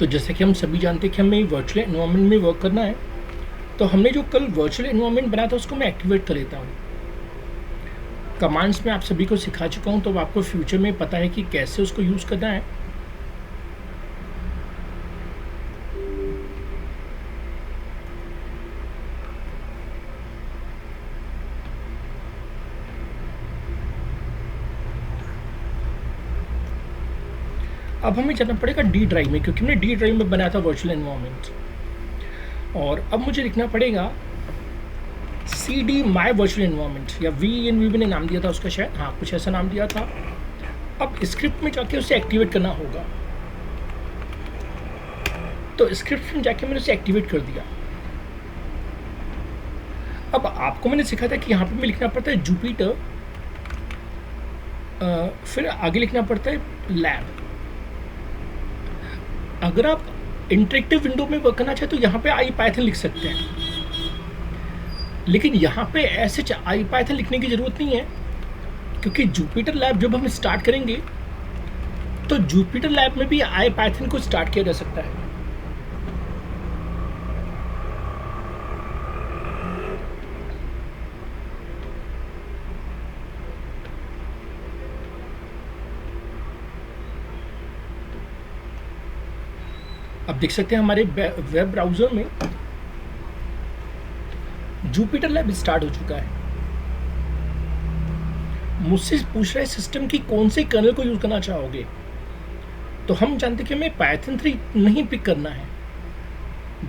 तो जैसे कि हम सभी जानते हैं कि हमें वर्चुअल एनवायरनमेंट में वर्क करना है, तो हमने जो कल वर्चुअल एनवायरनमेंट बनाया था उसको मैं एक्टिवेट कर लेता हूँ। कमांड्स में आप सभी को सिखा चुका हूँ, तो अब आपको फ्यूचर में पता है कि कैसे उसको यूज़ करना है। अब हमें जाना पड़ेगा डी ड्राइव में, क्योंकि हमने डी ड्राइव में बनाया था वर्चुअल एनवायरनमेंट। और अब मुझे लिखना पड़ेगा सी डी माई वर्चुअल एनवायरनमेंट, या वी एन वी ने नाम दिया था उसका शायद, हाँ कुछ ऐसा नाम दिया था। अब स्क्रिप्ट में जाके उसे एक्टिवेट करना होगा, तो स्क्रिप्ट में जाके मैंने उसे एक्टिवेट कर दिया। अब आपको मैंने सिखाया था कि यहाँ पे मैं लिखना पड़ता है जुपिटर, फिर आगे लिखना पड़ता है लैब। अगर आप इंटरेक्टिव विंडो में वर्क करना चाहे तो यहाँ पे आई पाइथन लिख सकते हैं, लेकिन यहाँ पे ऐसे आई पाइथन लिखने की ज़रूरत नहीं है, क्योंकि जुपिटर लैब जब हम स्टार्ट करेंगे तो जुपिटर लैब में भी आई पाइथन को स्टार्ट किया जा सकता है। अब देख सकते हैं हमारे वेब ब्राउज़र में जुपिटर लैब स्टार्ट हो चुका है। मुझसे पूछ रहा है सिस्टम की कौन से कर्नल को यूज़ करना चाहोगे, तो हम जानते कि हमें पाइथन 3 नहीं पिक करना है,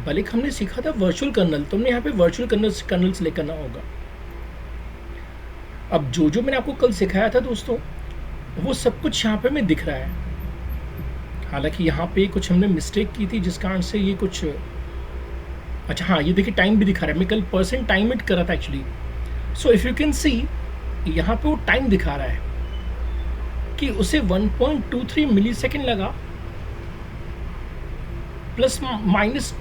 बल्कि हमने सीखा था वर्चुअल कर्नल, तो हमने यहाँ पे वर्चुअल कर्नल सेलेक्ट करना होगा। अब जो मैंने आपको कल सिखाया था दोस्तों, वो सब कुछ यहाँ पे में दिख रहा है। हालांकि यहाँ पे कुछ हमने मिस्टेक की थी, जिस कारण से ये कुछ, अच्छा हाँ ये देखिए टाइम भी दिखा रहा है, मैं कल % टाइम इट कर रहा था actually. So if you can see, यहाँ पे वो टाइम दिखा रहा है कि उसे 1.23 मिली सेकेंड लगा, प्लस माइनस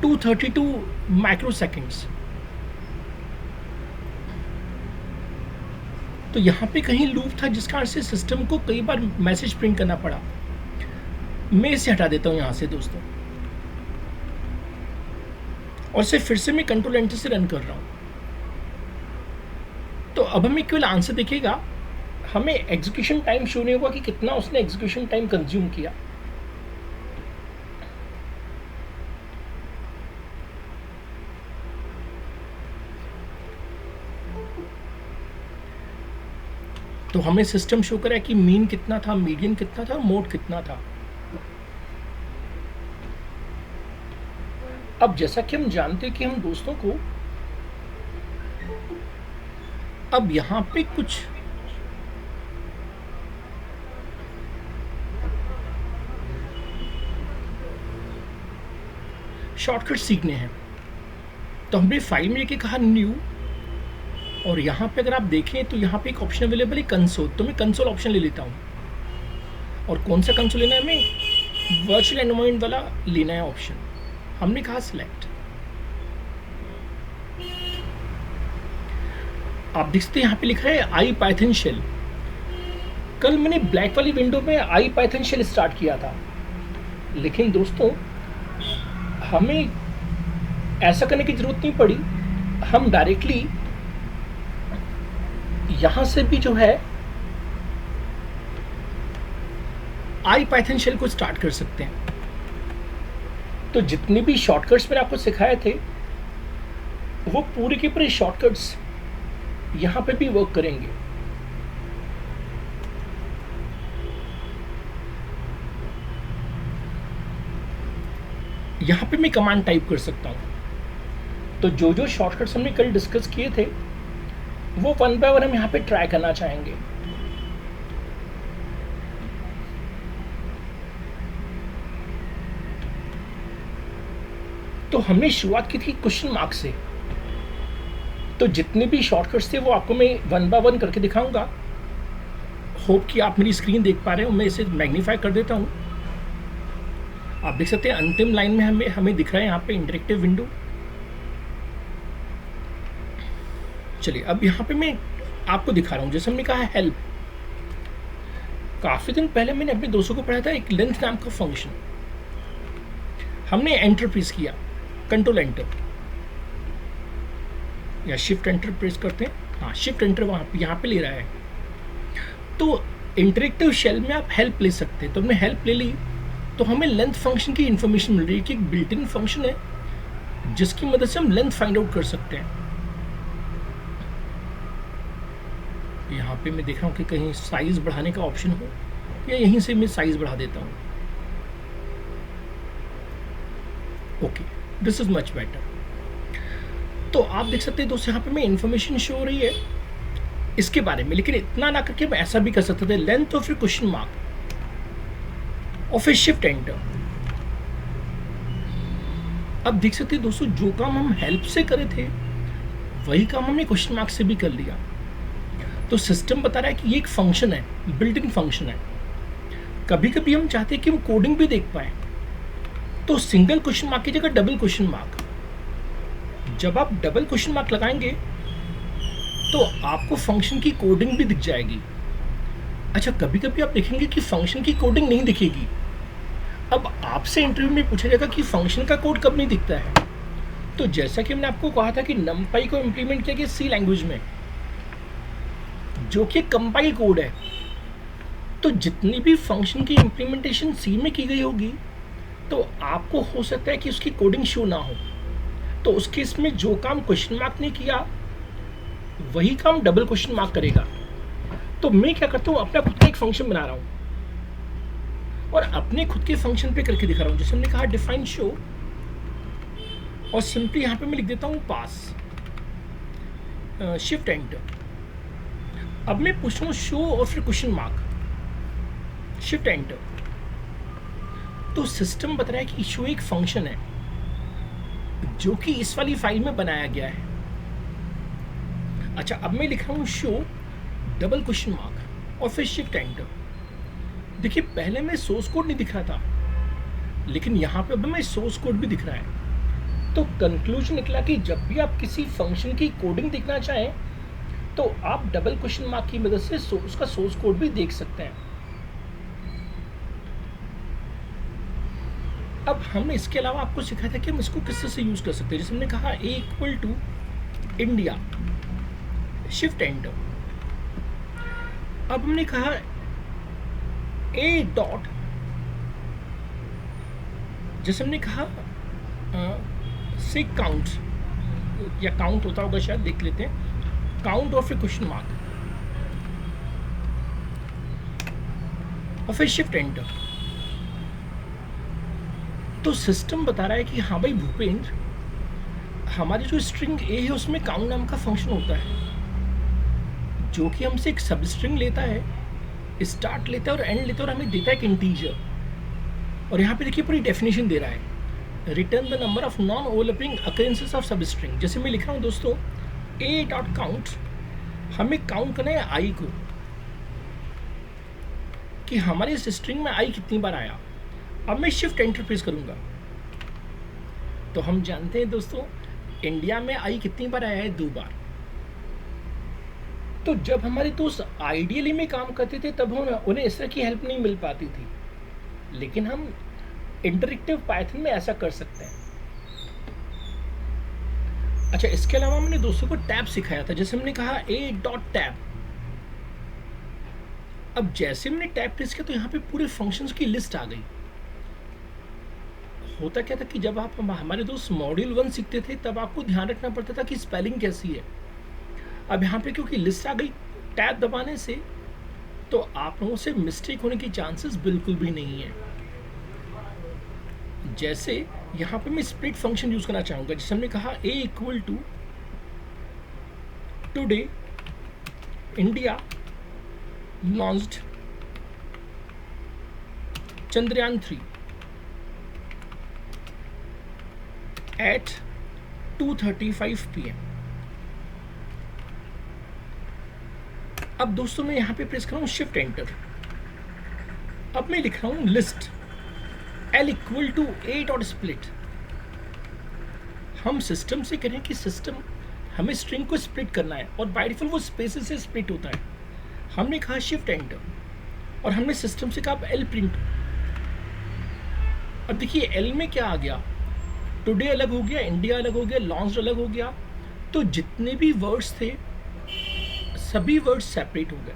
232 माइक्रो सेकेंड्स। तो यहाँ पे कहीं लूप था, जिस कारण से सिस्टम को कई बार मैसेज प्रिंट करना पड़ा। मैं इसे हटा देता हूँ यहाँ से दोस्तों, और इसे फिर से मैं कंट्रोल एंटर से रन कर रहा हूँ। तो अब हमें केवल आंसर दिखेगा, हमें एग्जीक्यूशन टाइम शो नहीं होगा कि कितना उसने एग्जीक्यूशन टाइम कंज्यूम किया। तो हमें सिस्टम शो करा कि मीन कितना था, मीडियन कितना था, मोड कितना था। अब जैसा कि हम जानते हैं कि हम दोस्तों को अब यहाँ पे कुछ शॉर्टकट सीखने हैं, तो हमने फाइल में लेके कहा न्यू, और यहाँ पे अगर आप देखें तो यहाँ पे एक ऑप्शन अवेलेबल है कंसोल, तो मैं कंसोल ऑप्शन ले लेता हूँ। और कौन सा कंसोल लेना है, हमें वर्चुअल एनवायरनमेंट वाला लेना है ऑप्शन। हमने कहा सिलेक्ट। आप देख सकते हैं यहाँ पे लिखा है आई पाइथन शेल। कल मैंने ब्लैक वाली विंडो में आई पाइथन शेल स्टार्ट किया था, लेकिन दोस्तों हमें ऐसा करने की जरूरत नहीं पड़ी। हम डायरेक्टली यहाँ से भी जो है आई पाइथन शेल को स्टार्ट कर सकते हैं। तो जितने भी शॉर्टकट्स मैंने आपको सिखाए थे, वो पूरे के पूरे शॉर्टकट्स यहाँ पे भी वर्क करेंगे। यहाँ पे मैं कमांड टाइप कर सकता हूँ। तो जो शॉर्टकट्स हमने कल डिस्कस किए थे, वो 1 बाय 1 हम यहाँ पे ट्राई करना चाहेंगे। तो हमने शुरुआत की थी क्वेश्चन मार्क से, तो जितने भी शॉर्टकट्स थे वो आपको मैं 1 बाय 1 करके दिखाऊंगा। होप कि आप मेरी स्क्रीन देख पा रहे हो। मैं इसे मैग्नीफाई कर देता हूँ। आप देख सकते हैं अंतिम लाइन में हमें दिख रहा है यहाँ पे इंटरेक्टिव विंडो। चलिए अब यहाँ पे मैं आपको दिखा रहा हूँ। जैसे हमने कहा है हेल्प, काफ़ी दिन पहले मैंने अपने दोस्तों को पढ़ाया था एक लेंथ नाम का फंक्शन। हमने एंटर प्रेस किया, कंट्रोल एंटर या शिफ्ट एंटर प्रेस करते हैं, हाँ शिफ्ट एंटर वहाँ पे यहाँ पे ले रहा है। तो इंटरेक्टिव शेल में आप हेल्प ले सकते हैं, तो हमने हेल्प ले ली, तो हमें लेंथ फंक्शन की इंफॉर्मेशन मिल रही है कि एक बिल्ट इन फंक्शन है जिसकी मदद से हम लेंथ फाइंड आउट कर सकते हैं। यहाँ पे मैं देख रहा हूँ कि कहीं साइज बढ़ाने का ऑप्शन हो, या यहीं से मैं साइज बढ़ा देता हूँ। Okay, this is much better. तो आप देख सकते हैं दोस्तों यहाँ पे मैं इंफॉर्मेशन शो हो रही है इसके बारे में, लेकिन इतना ना करके मैं ऐसा भी कर सकता था, लेंथ और फिर क्वेश्चन मार्क और फिर शिफ्ट एंटर। अब देख सकते हैं दोस्तों जो काम हम हेल्प से करे थे वही काम हमने क्वेश्चन मार्क से भी कर लिया। तो सिस्टम बता रहा है कि ये एक फंक्शन है, बिल्ट इन फंक्शन है। कभी कभी हम चाहते हैं कि हम कोडिंग भी देख पाए, तो सिंगल क्वेश्चन मार्क की जगह डबल क्वेश्चन मार्क। जब आप डबल क्वेश्चन मार्क लगाएंगे तो आपको फंक्शन की कोडिंग भी दिख जाएगी। अच्छा, कभी कभी आप देखेंगे कि फंक्शन की कोडिंग नहीं दिखेगी। अब आपसे इंटरव्यू में पूछा जाएगा कि फंक्शन का कोड कब नहीं दिखता है, तो जैसा कि हमने आपको कहा था कि नमपाई को इम्प्लीमेंट किया गया सी लैंग्वेज में, जो कि कंपाइल कोड है। तो जितनी भी फंक्शन की इम्प्लीमेंटेशन सी में की गई होगी तो आपको हो सकता है कि उसकी कोडिंग शो ना हो, तो उस केस में जो काम क्वेश्चन मार्क ने किया वही काम डबल क्वेश्चन मार्क करेगा। तो मैं क्या करता हूँ, अपना खुद का एक फंक्शन बना रहा हूँ और अपने खुद के फंक्शन पे करके दिखा रहा हूँ। जैसे हमने कहा डिफाइन शो, और सिंपली यहाँ पे मैं लिख देता हूँ पास, शिफ्ट एंटर। अब मैं पूछ रहा हूँ शो और फिर क्वेश्चन मार्क, शिफ्ट एंटर। तो सिस्टम बता रहा है कि शो एक फंक्शन है जो कि इस वाली फाइल में बनाया गया है। अच्छा, अब मैं लिख रहा हूँ शो डबल क्वेश्चन मार्क और फिर शिफ्ट एंटर। देखिए पहले में सोर्स कोड नहीं दिख रहा था, लेकिन यहाँ पे अब मैं सोर्स कोड भी दिख रहा है। तो कंक्लूजन निकला कि जब भी आप किसी फंक्शन की कोडिंग देखना चाहें तो आप डबल क्वेश्चन मार्क की मदद से उसका सोर्स कोड भी देख सकते हैं। अब हमने इसके अलावा आपको सिखाया था कि हम इसको किससे से यूज कर सकते हैं। जैसे हमने कहा A equal to India, shift enter. अब हमने कहा ए डॉट, जैसे हमने कहा से काउंट, या काउंट होता होगा शायद, देख लेते हैं, काउंट और फिर क्वेश्चन मार्क और फिर शिफ्ट एंटर। तो सिस्टम बता रहा है कि हाँ भाई भूपेंद्र, हमारी जो स्ट्रिंग ए है उसमें काउंट नाम का फंक्शन होता है जो कि हमसे एक सब स्ट्रिंग लेता है, स्टार्ट लेता है और एंड लेता है और हमें देता है एक इंटीजर। और यहाँ पे देखिए पूरी डेफिनेशन दे रहा है, return the number of non overlapping occurrences of substring. जैसे मैं लिख रहा हूँ दोस्तों ए डॉट काउंट, हमें काउंट करना है आई को, कि हमारी इस स्ट्रिंग में आई कितनी बार आया। अब मैं शिफ्ट एंटर प्रेस करूंगा तो हम जानते हैं दोस्तों इंडिया में आई कितनी बार आया है, 2 बार। तो जब हमारे दोस्त आइडियली में काम करते थे तब उन्हें इस तरह की हेल्प नहीं मिल पाती थी, लेकिन हम इंटरेक्टिव पाइथन में ऐसा कर सकते हैं। अच्छा, इसके अलावा हमने दोस्तों को टैब सिखाया था। जैसे हमने कहा ए डॉट टैब। अब जैसे हमने टैब प्रेस किया तो यहाँ पे पूरे फंक्शंस की लिस्ट आ गई। होता क्या था कि जब आप हमारे दोस्त मॉड्यूल 1 सीखते थे तब आपको ध्यान रखना पड़ता था कि स्पेलिंग कैसी है। अब यहाँ पे क्योंकि लिस्ट आ गई टैब दबाने से, तो आप लोगों से मिस्टेक होने की चांसेस बिल्कुल भी नहीं है। जैसे यहाँ पे मैं स्प्लिट फंक्शन यूज करना चाहूंगा। जैसे हमने कहा A equal to today India launched Chandrayaan 3 at 2:35 PM। अब दोस्तों मैं यहाँ पे प्रेस कर रहा हूँ शिफ्ट एंटर। अब मैं लिख रहा हूँ list L equal to a dot split. हम सिस्टम से करें कि सिस्टम हमें स्ट्रिंग को स्प्लिट करना है और बाय डिफॉल्ट वो स्पेसेस से स्प्लिट होता है। हमने कहा शिफ्ट एंटर और हमने सिस्टम से कहा एल प्रिंट। अब देखिए एल में क्या आ गया, टुडे अलग हो गया, इंडिया अलग हो गया, लॉन्च्ड अलग हो गया, तो जितने भी वर्ड्स थे सभी वर्ड्स सेपरेट हो गए।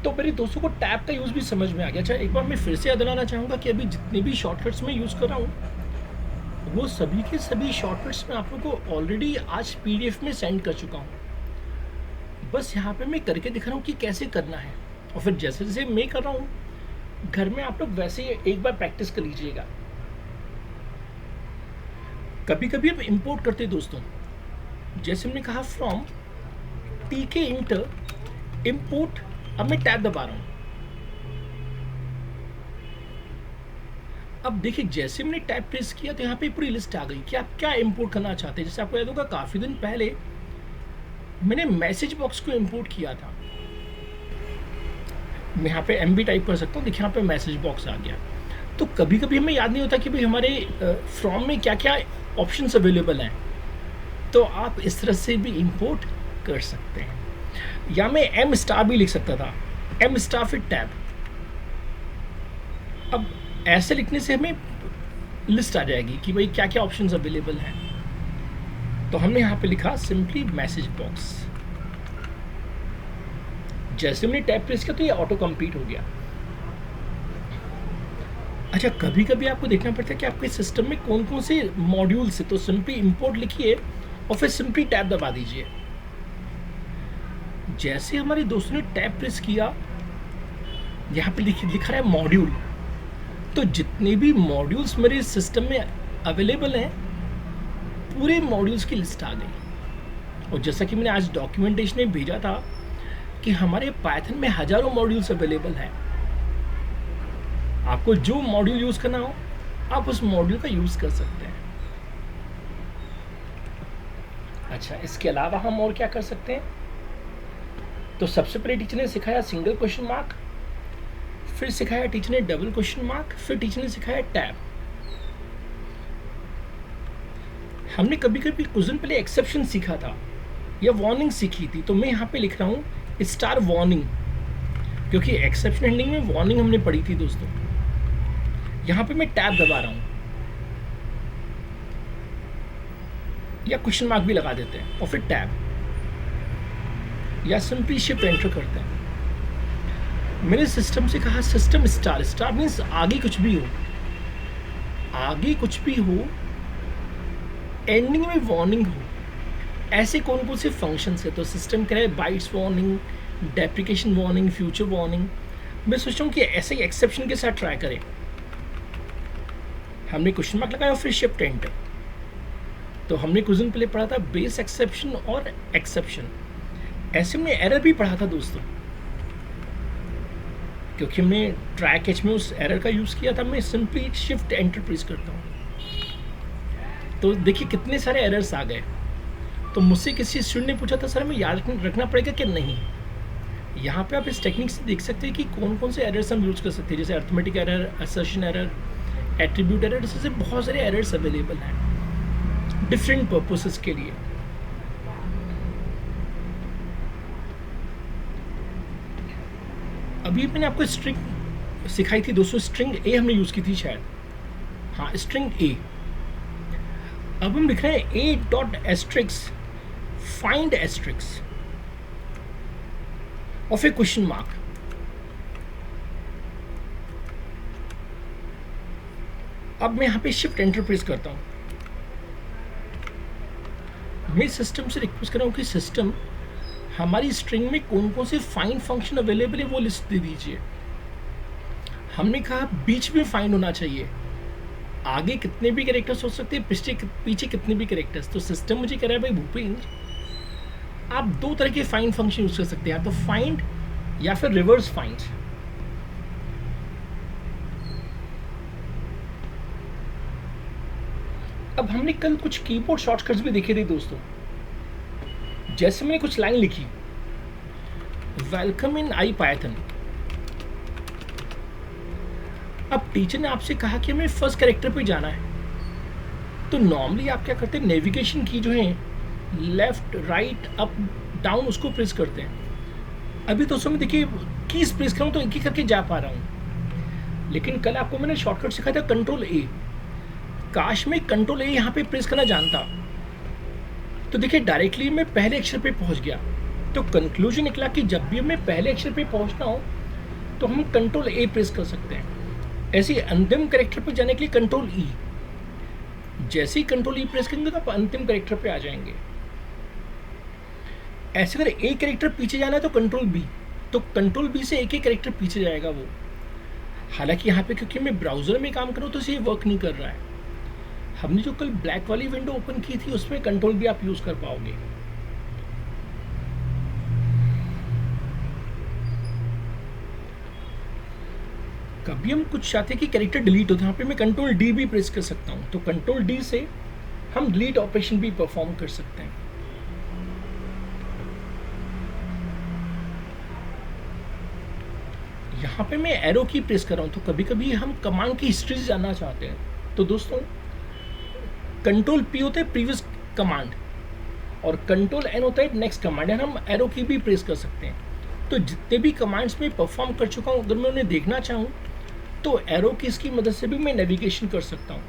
तो मेरे दोस्तों को टैब का यूज़ भी समझ में आ गया। अच्छा, एक बार मैं फिर से याद दिलाना चाहूँगा कि अभी जितने भी शॉर्टकट्स मैं यूज़ कर रहा हूँ वो सभी के सभी शॉर्टकट्स मैं आप लोगों को ऑलरेडी आज पीडीएफ में सेंड कर चुका हूँ। बस यहाँ पे मैं करके दिखा रहा हूँ कि कैसे करना है, और फिर जैसे जैसे मैं कर रहा हूँ घर में आप लोग वैसे ही एक बार प्रैक्टिस कर लीजिएगा। कभी कभी हम इंपोर्ट करते हैं दोस्तों, जैसे हमने कहा फ्रॉम टीके इंटर इंपोर्ट। अब मैं टैब दबा रहा हूं। अब देखिए जैसे मैंने टैब प्रेस किया तो यहाँ पे पूरी लिस्ट आ गई कि आप क्या इंपोर्ट करना चाहते हैं। जैसे आपको याद होगा काफी दिन पहले मैंने मैसेज बॉक्स को इंपोर्ट किया था। मैं यहाँ पे एमबी टाइप कर सकता हूँ, देखिए यहाँ पे मैसेज बॉक्स आ गया। तो कभी कभी हमें याद नहीं होता कि भाई हमारे फ्रॉम में क्या क्या ऑप्शंस अवेलेबल हैं, तो आप इस तरह से भी इंपोर्ट कर सकते हैं। या मैं एम स्टार भी लिख सकता था, एम स्टार फिर टैब। अब ऐसे लिखने से हमें लिस्ट आ जाएगी कि भाई क्या क्या ऑप्शंस अवेलेबल हैं। तो हमने यहाँ पे लिखा सिंपली मैसेज बॉक्स। जैसे हमने टैब प्रेस किया तो ये ऑटो कंप्लीट हो गया। अच्छा, कभी कभी आपको देखना पड़ता है कि आपके सिस्टम में कौन कौन से मॉड्यूल्स है, तो सिंपली इंपोर्ट लिखिए और फिर सिंपली टैब दबा दीजिए। जैसे हमारे दोस्तों ने टैब प्रेस किया, यहाँ पे लिखा रहा है मॉड्यूल, तो जितने भी मॉड्यूल्स मेरे सिस्टम में अवेलेबल हैं पूरे मॉड्यूल्स की लिस्ट आ गई। और जैसा कि मैंने आज डॉक्यूमेंटेशन में भेजा था कि हमारे पाइथन में हजारों मॉड्यूल्स अवेलेबल हैं। आपको जो मॉड्यूल यूज करना हो आप उस मॉड्यूल का यूज कर सकते हैं। अच्छा, इसके अलावा हम और क्या कर सकते हैं, तो सबसे पहले टीचर ने सिखाया सिंगल क्वेश्चन मार्क, फिर सिखाया टीचर ने डबल क्वेश्चन मार्क, फिर टीचर ने सिखाया टैब। हमने कभी कभी कुछ दिन पहले एक्सेप्शन सीखा था या वार्निंग सीखी थी, तो मैं यहाँ पे लिख रहा हूँ स्टार वार्निंग, क्योंकि एक्सेप्शन हैंडलिंग में वार्निंग हमने पढ़ी थी दोस्तों। यहाँ पे मैं टैब दबा रहा हूँ, या क्वेश्चन मार्क भी लगा देते हैं और फिर टैब, या सिंपली शिफ्ट एंटर करते हैं। मैंने सिस्टम से कहा सिस्टम स्टार, स्टार मीन्स आगे कुछ भी हो, आगे कुछ भी हो, एंडिंग में वार्निंग हो। ऐसे कौन कौन से फंक्शंस है, तो सिस्टम कह रहा है bytes warning, depreciation warning, future warning. मैं सोचता हूँ कि ऐसे ही एक्सेप्शन के साथ ट्राई करें। हमने क्वेश्चन मार्क लगाया और फिर शिफ्ट एंटर। तो हमने कुछ दिन पहले पढ़ा था बेस एक्सेप्शन और एक्सेप्शन। ऐसे में एरर भी पढ़ा था दोस्तों, क्योंकि हमने ट्राई कैच में उस एरर का यूज़ किया था। मैं सिंपली शिफ्ट एंटर प्रेस करता हूँ, तो देखिए कितने सारे एरर्स आ गए। तो मुझसे किसी स्टूडेंट ने पूछा था सर हमें याद रखना पड़ेगा कि नहीं। यहाँ पे आप इस टेक्निक से देख सकते हैं कि कौन कौन से एरर्स हम यूज़ कर सकते हैं, जैसे arithmetic error, assertion error, attribute error. जैसे बहुत सारे एरर्स अवेलेबल हैं डिफरेंट पर्पसेस के लिए। अभी मैंने आपको स्ट्रिंग सिखाई थी दोस्तों, स्ट्रिंग ए हमने यूज़ की थी शायद, हाँ स्ट्रिंग ए। अब हम लिख रहे हैं a dot asterisk find asterisk और फिर क्वेश्चन मार्क। अब मैं यहां पे शिफ्ट एंटर प्रेस करता हूं। मैं सिस्टम से रिक्वेस्ट कर रहा हूं कि सिस्टम हमारी स्ट्रिंग में कौन कौन से फाइंड फंक्शन अवेलेबल है वो लिस्ट दे दीजिए। हमने कहा बीच में फाइंड होना चाहिए, आगे कितने भी कैरेक्टर्स हो सकते हैं, पीछे कितने भी कैरेक्टर्स। तो सिस्टम मुझे कह रहा है भाई भूपेंद्र आप दो तरह के फाइंड फंक्शन यूज कर सकते हैं, या तो फाइंड या फिर रिवर्स फाइंड। अब हमने कल कुछ कीबोर्ड शॉर्टकट्स भी देखे थे दोस्तों। जैसे मैंने कुछ लाइन लिखी, वेलकम इन IPython। अब टीचर ने आपसे कहा कि हमें फर्स्ट कैरेक्टर पे जाना है, तो नॉर्मली आप क्या करते हैं, नेविगेशन की जो है लेफ्ट राइट अप डाउन उसको प्रेस करते हैं। अभी दोस्तों में देखिए कीज प्रेस करूँ तो एक एक करके जा पा रहा हूँ। लेकिन कल आपको मैंने शॉर्टकट सिखाया था कंट्रोल ए। काश मैं कंट्रोल ए यहाँ पे प्रेस करना जानता, तो देखिए डायरेक्टली मैं पहले अक्षर पे पहुंच गया। तो कंक्लूजन निकला कि जब भी हमें पहले अक्षर पे पहुंचना हो तो हम कंट्रोल ए प्रेस कर सकते हैं। ऐसे ही अंतिम कैरेक्टर पे जाने के लिए कंट्रोल ई। जैसे ही कंट्रोल ई प्रेस करेंगे तो आप अंतिम कैरेक्टर पे आ जाएंगे। ऐसे अगर एक कैरेक्टर पीछे जाना है तो कंट्रोल बी, तो कंट्रोल बी से एक ही कैरेक्टर पीछे जाएगा वो। हालांकि यहाँ पे क्योंकि मैं ब्राउजर में काम कर रहा हूँ तो ये वर्क नहीं कर रहा है। हमने जो कल ब्लैक वाली विंडो ओपन की थी उसमें कंट्रोल भी आप यूज कर पाओगे। कभी हम कुछ चाहते हैं कि कैरेक्टर डिलीट हो तो यहाँ पे मैं कंट्रोल डी भी प्रेस कर सकता हूँ, तो कंट्रोल डी से हम डिलीट ऑपरेशन भी परफॉर्म कर सकते हैं। यहाँ पे मैं एरो की प्रेस कर रहा हूँ, तो कभी कभी हम कमांड की हिस्ट्री जानना चाहते हैं। तो दोस्तों कंट्रोल पी होता है प्रीवियस कमांड और कंट्रोल एन होता है नेक्स्ट कमांड, यानी हम एरो की भी प्रेस कर सकते हैं। तो जितने भी कमांड्स में परफॉर्म कर चुका हूँ, अगर मैं उन्हें देखना चाहूँ तो एरो की इसकी मदद से भी मैं नेविगेशन कर सकता हूँ।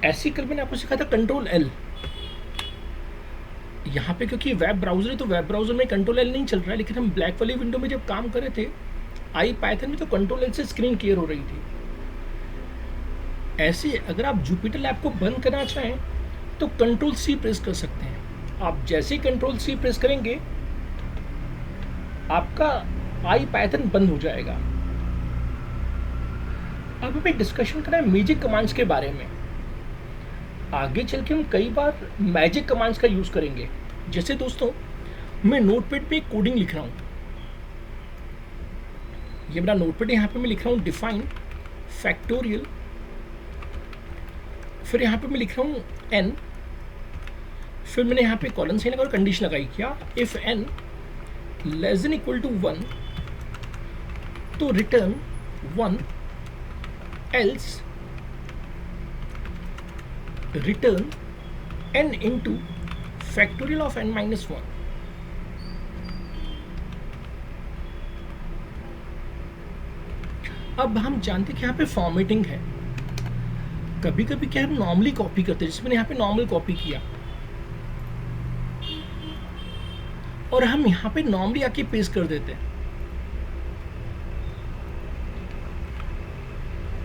ऐसी कल मैंने आपको सिखाया था कंट्रोल एल। यहाँ पे क्योंकि वेब ब्राउजर है तो वेब ब्राउजर में कंट्रोल एल नहीं चल रहा है, लेकिन हम ब्लैक वाली विंडो में जब काम कर रहे थे आई पाइथन में तो कंट्रोल एल से स्क्रीन क्लियर हो रही थी। ऐसे अगर आप जुपिटर लैब को बंद करना चाहें तो कंट्रोल सी प्रेस कर सकते हैं। आप जैसे ही कंट्रोल सी प्रेस करेंगे आपका आई पाइथन बंद हो जाएगा। अब हमें डिस्कशन करना है मैजिक कमांड्स के बारे में। आगे चल के हम कई बार मैजिक कमांड्स का यूज करेंगे। जैसे दोस्तों मैं नोटपैड पे कोडिंग लिख रहा हूँ, ये मेरा नोटपैड, यहाँ पे मैं लिख रहा हूँ डिफाइन फैक्टोरियल, फिर यहाँ पे मैं लिख रहा हूँ n, फिर मैंने यहाँ पे कॉलन साइन लगा और कंडीशन लगाई क्या if n less than equal to 1 तो return 1 else return n into factorial of n minus 1। अब हम जानते हैं कि यहाँ पे फॉर्मेटिंग है। कभी कभी क्या हम नॉर्मली कॉपी करते हैं, जिसमें यहाँ पे नॉर्मल कॉपी किया और हम यहाँ पे नॉर्मली आके पेस्ट कर देते हैं।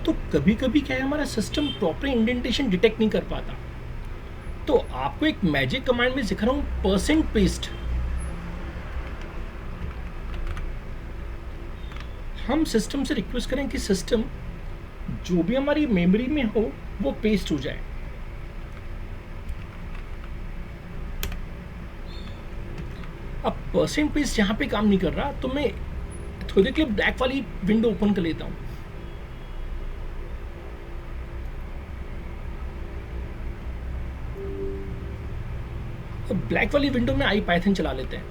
तो कभी कभी क्या है हमारा सिस्टम प्रॉपर इंडेंटेशन डिटेक्ट नहीं कर पाता। तो आपको एक मैजिक कमांड में सिखा रहा हूँ परसेंट पेस्ट। हम सिस्टम से रिक्वेस्ट करें कि सिस्टम जो भी हमारी मेमोरी में हो वो पेस्ट हो जाए। अब परसेंट पेस्ट यहाँ पे काम नहीं कर रहा, तो मैं थोड़ी देर के लिए ब्लैक वाली विंडो ओपन कर लेता हूँ। अब ब्लैक वाली विंडो में आई पाइथन चला लेते हैं,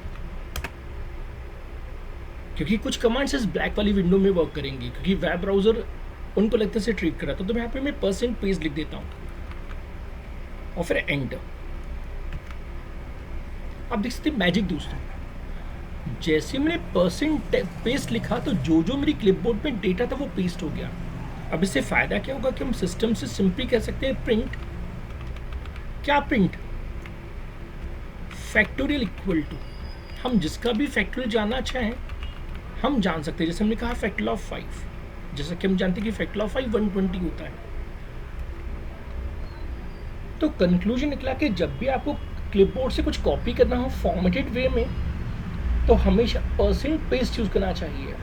क्योंकि कुछ कमांड्स इस ब्लैक वाली विंडो में वर्क करेंगी, क्योंकि वेब ब्राउजर उनको लगता से ट्रीट कर रहा था। तो यहाँ पे मैं परसेंट पेस्ट लिख देता हूँ और फिर एंटर। आप देख सकते हैं मैजिक दोस्तों, जैसे मैंने परसेंट पेस्ट लिखा तो जो जो मेरी क्लिपबोर्ड में डेटा था वो पेस्ट हो गया। अब इससे फायदा क्या होगा कि हम सिस्टम से सिंपली कह सकते हैं प्रिंट, क्या प्रिंट फैक्टोरियल इक्वल टू, हम जिसका भी फैक्टोरियल जानना चाहें हम जान सकते हैं। जैसे हमने कहा फैक्टोरियल ऑफ 5, जैसा कि हम जानते हैं कि फैक्टोरियल ऑफ 5 120 होता है। तो कंक्लूजन निकला कि जब भी आपको क्लिपबोर्ड से कुछ कॉपी करना हो फॉर्मेटेड वे में तो हमेशा परसेंट पेस्ट यूज करना चाहिए।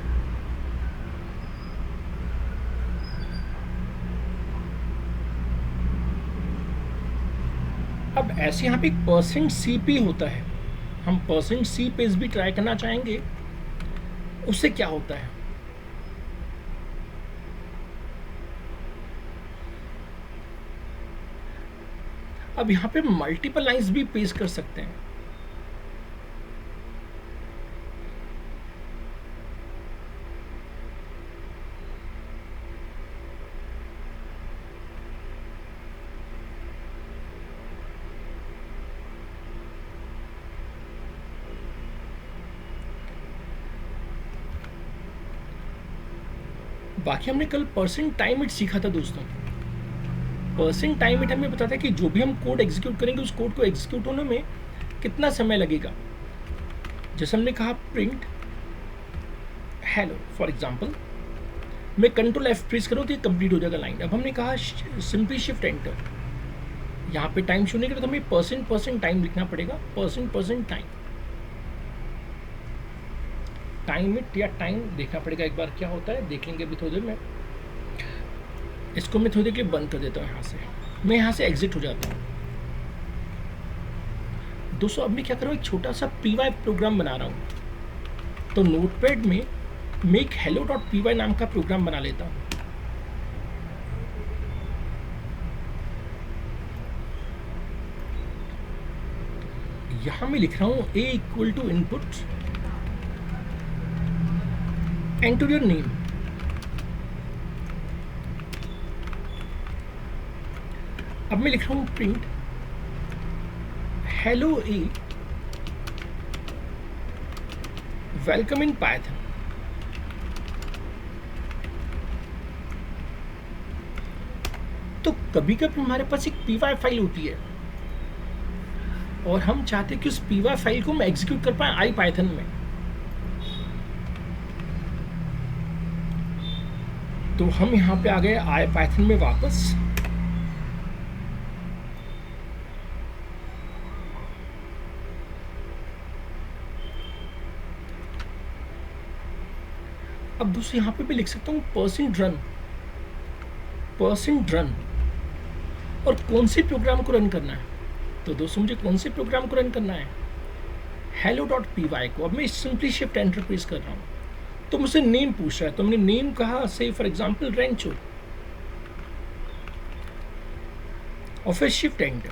अब ऐसे यहाँ पे एक परसेंट CP होता है, हम परसेंट C पेस्ट भी ट्राई करना चाहेंगे, उससे क्या होता है। अब यहाँ पे मल्टीपल लाइंस भी पेस्ट कर सकते हैं। बाकी हमने कल परसेंट टाइम इट सीखा था दोस्तों। परसेंट टाइम इट हमें बताता है कि जो भी हम कोड एग्जीक्यूट करेंगे उस कोड को एग्जीक्यूट होने में कितना समय लगेगा। जैसे हमने कहा प्रिंट हेलो फॉर एग्जांपल, मैं कंट्रोल F प्रेस करूँ तो ये कंप्लीट हो जाएगा लाइन। अब हमने कहा सिंपली शिफ्ट एंटर, यहाँ पे टाइम शो नहीं करेगा तो हमें परसेंट टाइम लिखना पड़ेगा। परसेंट टाइम इट या टाइम देखना पड़ेगा एक बार क्या होता है, देख लेंगे अभी थोड़ी देर में। इसको मैं थोड़ी देर के लिए बंद कर देता हूँ यहाँ से, मैं यहाँ से एग्जिट हो जाता हूँ। दोस्तों अब मैं क्या कर रहा हूँ, एक छोटा सा py प्रोग्राम बना रहा हूँ। तो नोटपैड में मैं एक hello.py नाम का प्रोग्राम बना लेता हूँ। यहाँ मैं लिख रहा हूँ a equal to input enter your name. अब मैं लिख रहा हूँ print hello a welcome in Python. तो कभी कभी हमारे पास एक py फाइल होती है और हम चाहते हैं कि उस py फाइल को हम एग्जीक्यूट कर पाए IPython में। तो हम यहाँ पे आ गए IPython में वापस। अब दोस्तों यहाँ पे मैं लिख सकता हूँ परसेंट रन और कौन से प्रोग्राम को रन करना है। तो दोस्तों मुझे कौन से प्रोग्राम को रन करना है, hello.py को। अब मैं सिंपली शिफ्ट एंटर प्रेस कर रहा हूँ तो मुझसे नेम पूछ रहा है, तो हमने नेम कहा से फॉर एग्जांपल रेंचो और फिर शिफ्ट एंटर,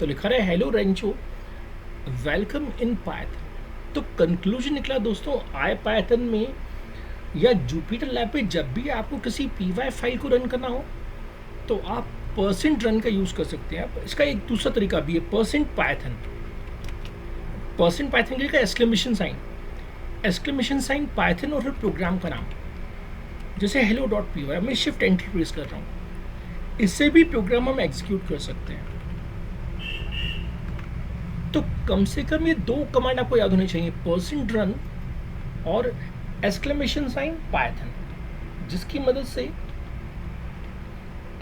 तो लिखा रहा है hello Rancho welcome in Python. तो कंक्लूजन निकला दोस्तों, IPython में या जुपिटर लैब पे जब भी आपको किसी py फाइल को रन करना हो तो आप परसेंट रन का यूज़ कर सकते हैं। आप इसका एक दूसरा तरीका भी है परसेंट पाइथन के लिए एक्सक्लेमेशन साइन पाइथन और फिर प्रोग्राम का नाम, जैसे hello.py। मैं शिफ्ट एंटर प्रेस कर रहा हूँ, इससे भी प्रोग्राम हम एग्जीक्यूट कर सकते हैं। तो कम से कम ये दो कमांड आपको याद होनी चाहिए, परसेंट रन और एक्सक्लेमेशन साइन पाइथन, जिसकी मदद से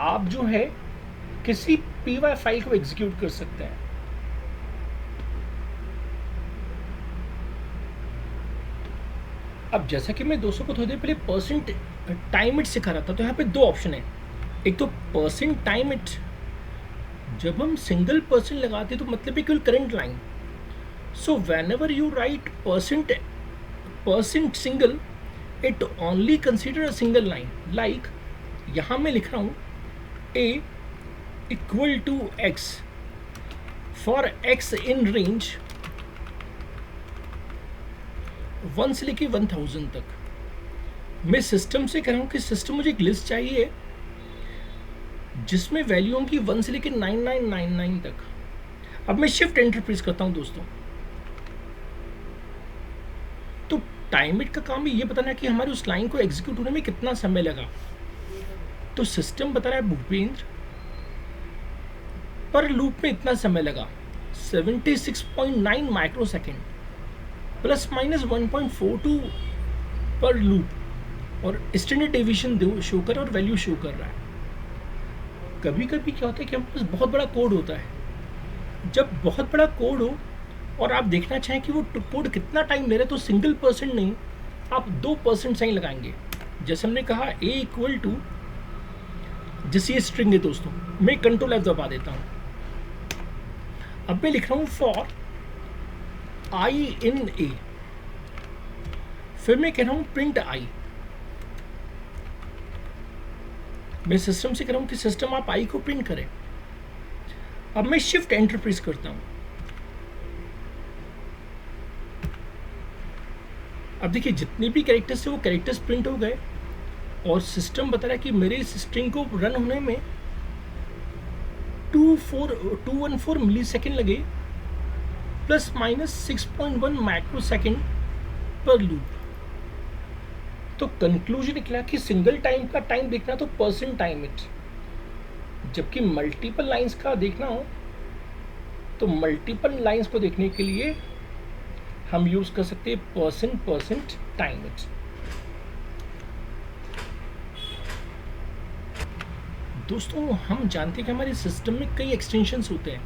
आप जो है किसी py फाइल को एग्जीक्यूट कर सकते हैं। अब जैसा कि मैं दोस्तों को थोड़ी देर पहले परसेंट टाइम इट सिखा रहा था, तो यहाँ पे दो ऑप्शन है। एक तो परसेंट टाइम इट, जब हम सिंगल परसेंट लगाते तो मतलब है केवल current line. So whenever you write percent single, it only consider a single line. Like यहाँ मैं लिख रहा हूँ a equal to x for x in range 1 से लेके 1000 तक। मैं सिस्टम से कह रहा हूँ कि सिस्टम मुझे एक लिस्ट चाहिए जिसमें वैल्यू होंगी 1 से लेके 9999 तक। अब मैं शिफ्ट एंटर प्रेस करता हूँ दोस्तों, तो टाइम इट का काम भी ये बताना है कि हमारी उस लाइन को एग्जीक्यूट होने में कितना समय लगा। तो सिस्टम बता रहा है भूपेंद्र पर लूप में इतना समय लगा 76.9 माइक्रोसेकंड प्लस माइनस 1.42 पर लूप, और स्टैंडर्ड डेविएशन शो कर और वैल्यू शो कर रहा है। कभी कभी क्या होता है कि हमारे पास बहुत बड़ा कोड होता है, जब बहुत बड़ा कोड हो और आप देखना चाहें कि वो कोड कितना टाइम ले रहा है, तो सिंगल परसेंट नहीं आप 2% साइन लगाएंगे। जैसे हमने कहा a इक्वल टू, जैसे ये स्ट्रिंग है दोस्तों, मैं कंट्रोल F दबा देता हूँ। अब मैं लिख रहा हूँ फॉर i इन a, फिर मैं कह रहा हूँ प्रिंट i। मैं सिस्टम से कह रहा हूँ कि सिस्टम आप i को प्रिंट करें। अब मैं शिफ्ट एंटर प्रेस करता हूँ। अब देखिए जितने भी कैरेक्टर्स थे वो कैरेक्टर्स प्रिंट हो गए और सिस्टम बता रहा है कि मेरे इस स्ट्रिंग को रन होने में 214 मिली सेकेंड लगे प्लस माइनस 6.1 माइक्रो सेकेंड पर लूप। तो कंक्लूजन निकला कि सिंगल टाइम का टाइम देखना तो पर्सन टाइम इट, जबकि मल्टीपल लाइंस का देखना हो तो मल्टीपल लाइंस को देखने के लिए हम यूज कर सकते हैं परसेंट टाइम इट। दोस्तों हम जानते हैं कि हमारे सिस्टम में कई एक्सटेंशंस होते हैं,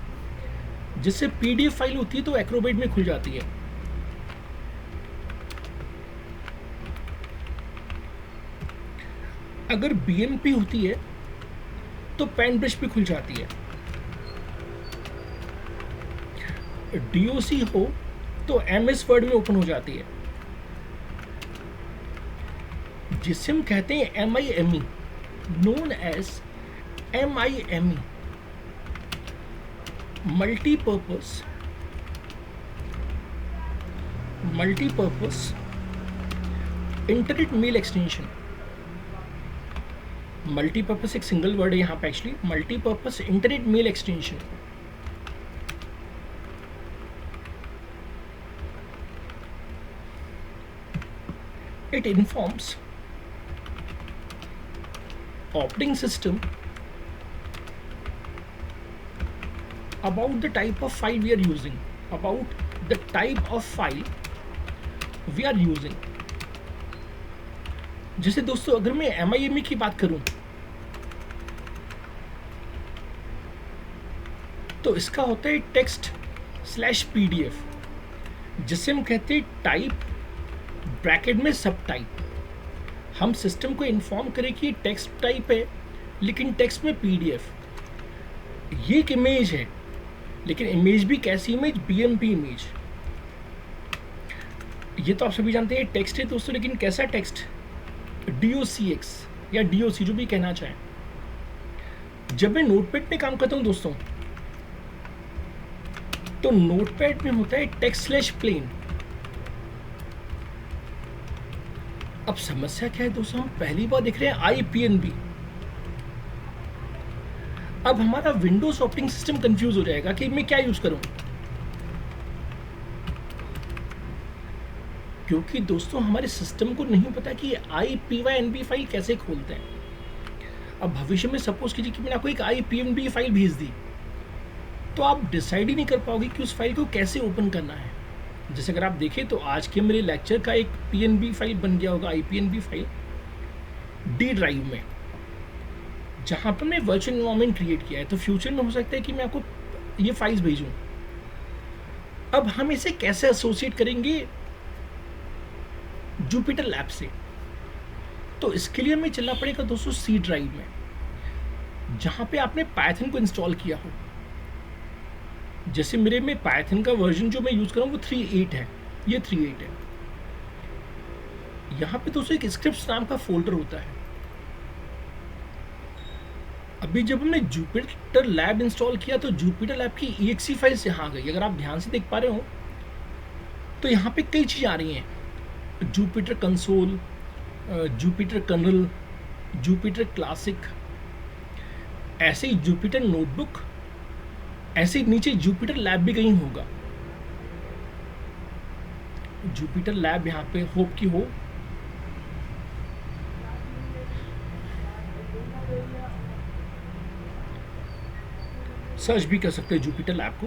जिससे पीडीएफ फाइल होती है तो एक्रोबेट में खुल जाती है। अगर बीएमपी होती है तो पेन ब्रश पे खुल जाती है। डीओसी हो तो एमएस वर्ड में ओपन हो जाती है, जिसे हम कहते हैं MIME, known as MIME, multipurpose internet mail extension. Multipurpose एक सिंगल वर्ड है यहाँ पे actually, multipurpose internet mail extension. It informs operating system about the type of file we are using, जैसे दोस्तों अगर मैं MIME की बात करूं तो इसका होता है text/PDF, जिसे हम कहते हैं टाइप ब्रैकेट में सब टाइप। हम सिस्टम को इन्फॉर्म करें कि ये टेक्स्ट टाइप है लेकिन टेक्स्ट में PDF। ये एक इमेज है, लेकिन इमेज भी कैसी इमेज? BMP image. ये तो आप सभी जानते हैं टेक्स्ट है दोस्तों, लेकिन कैसा टेक्स्ट? DOCX या DOC, जो भी कहना चाहें। जब मैं नोटपैड में काम करता हूं दोस्तों, तो नोटपैड में होता है text/plain। अब समस्या क्या है दोस्तों, हम पहली बार देख रहे हैं IPNB। अब हमारा विंडोज ऑपरेटिंग सिस्टम कंफ्यूज हो जाएगा कि मैं क्या यूज करूं, क्योंकि दोस्तों हमारे सिस्टम को नहीं पता कि IPYNB फाइल कैसे खोलते हैं। अब भविष्य में सपोज कीजिए कि मैंने आपको एक IPNB फाइल भेज दी, तो आप डिसाइड ही नहीं कर पाओगे कि उस फाइल को कैसे ओपन करना है। जैसे अगर आप देखें तो आज के मेरे लेक्चर का एक PNB फाइल बन गया होगा, IPNB फाइल D ड्राइव में, जहां पर मैं वर्चुअल एनवायरनमेंट क्रिएट किया है। तो फ्यूचर में हो सकता है कि मैं आपको ये फाइल्स भेजूं। अब हम इसे कैसे एसोसिएट करेंगे जुपिटर लैब से? तो इसके लिए हमें चलना पड़ेगा दोस्तों C ड्राइव में, जहां पे आपने पाइथन को इंस्टॉल किया हो। जैसे मेरे में पाइथन का वर्जन जो मैं यूज कर रहा हूँ वो 3.8 है, ये 3.8 है। यहाँ पे दोस्तों एक स्क्रिप्ट्स नाम का फोल्डर होता है। अभी जब हमने जुपिटर लैब इंस्टॉल किया तो जुपिटर लैब की exe फाइल्स यहाँ आ गई। अगर आप ध्यान से देख पा रहे हो तो यहाँ पे कई चीज़ आ रही हैं, Jupyter console, Jupyter kernel, Jupyter classic, ऐसे ही जुपिटर नोटबुक, ऐसे ही नीचे जुपिटर लैब भी कहीं होगा। जुपिटर लैब यहाँ पे होप की हो। सर्च भी कर सकते हैं जुपिटर लैब को,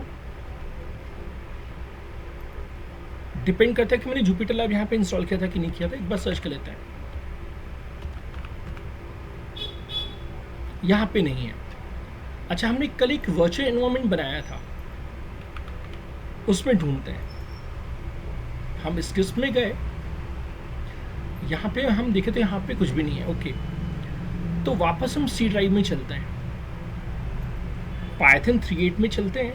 डिपेंड करता है कि मैंने जुपिटर लैब यहाँ पे इंस्टॉल किया था कि नहीं किया था। एक बार सर्च कर लेते हैं। यहाँ पे नहीं है। अच्छा, हमने कल एक वर्चुअल एनवायरनमेंट बनाया था, उसमें ढूंढते हैं। हम स्क्रिप्ट में गए, यहाँ पे हम देखे तो यहाँ पे कुछ भी नहीं है। ओके, तो वापस हम C ड्राइव में चलते हैं, पाइथन 3.8 में चलते हैं।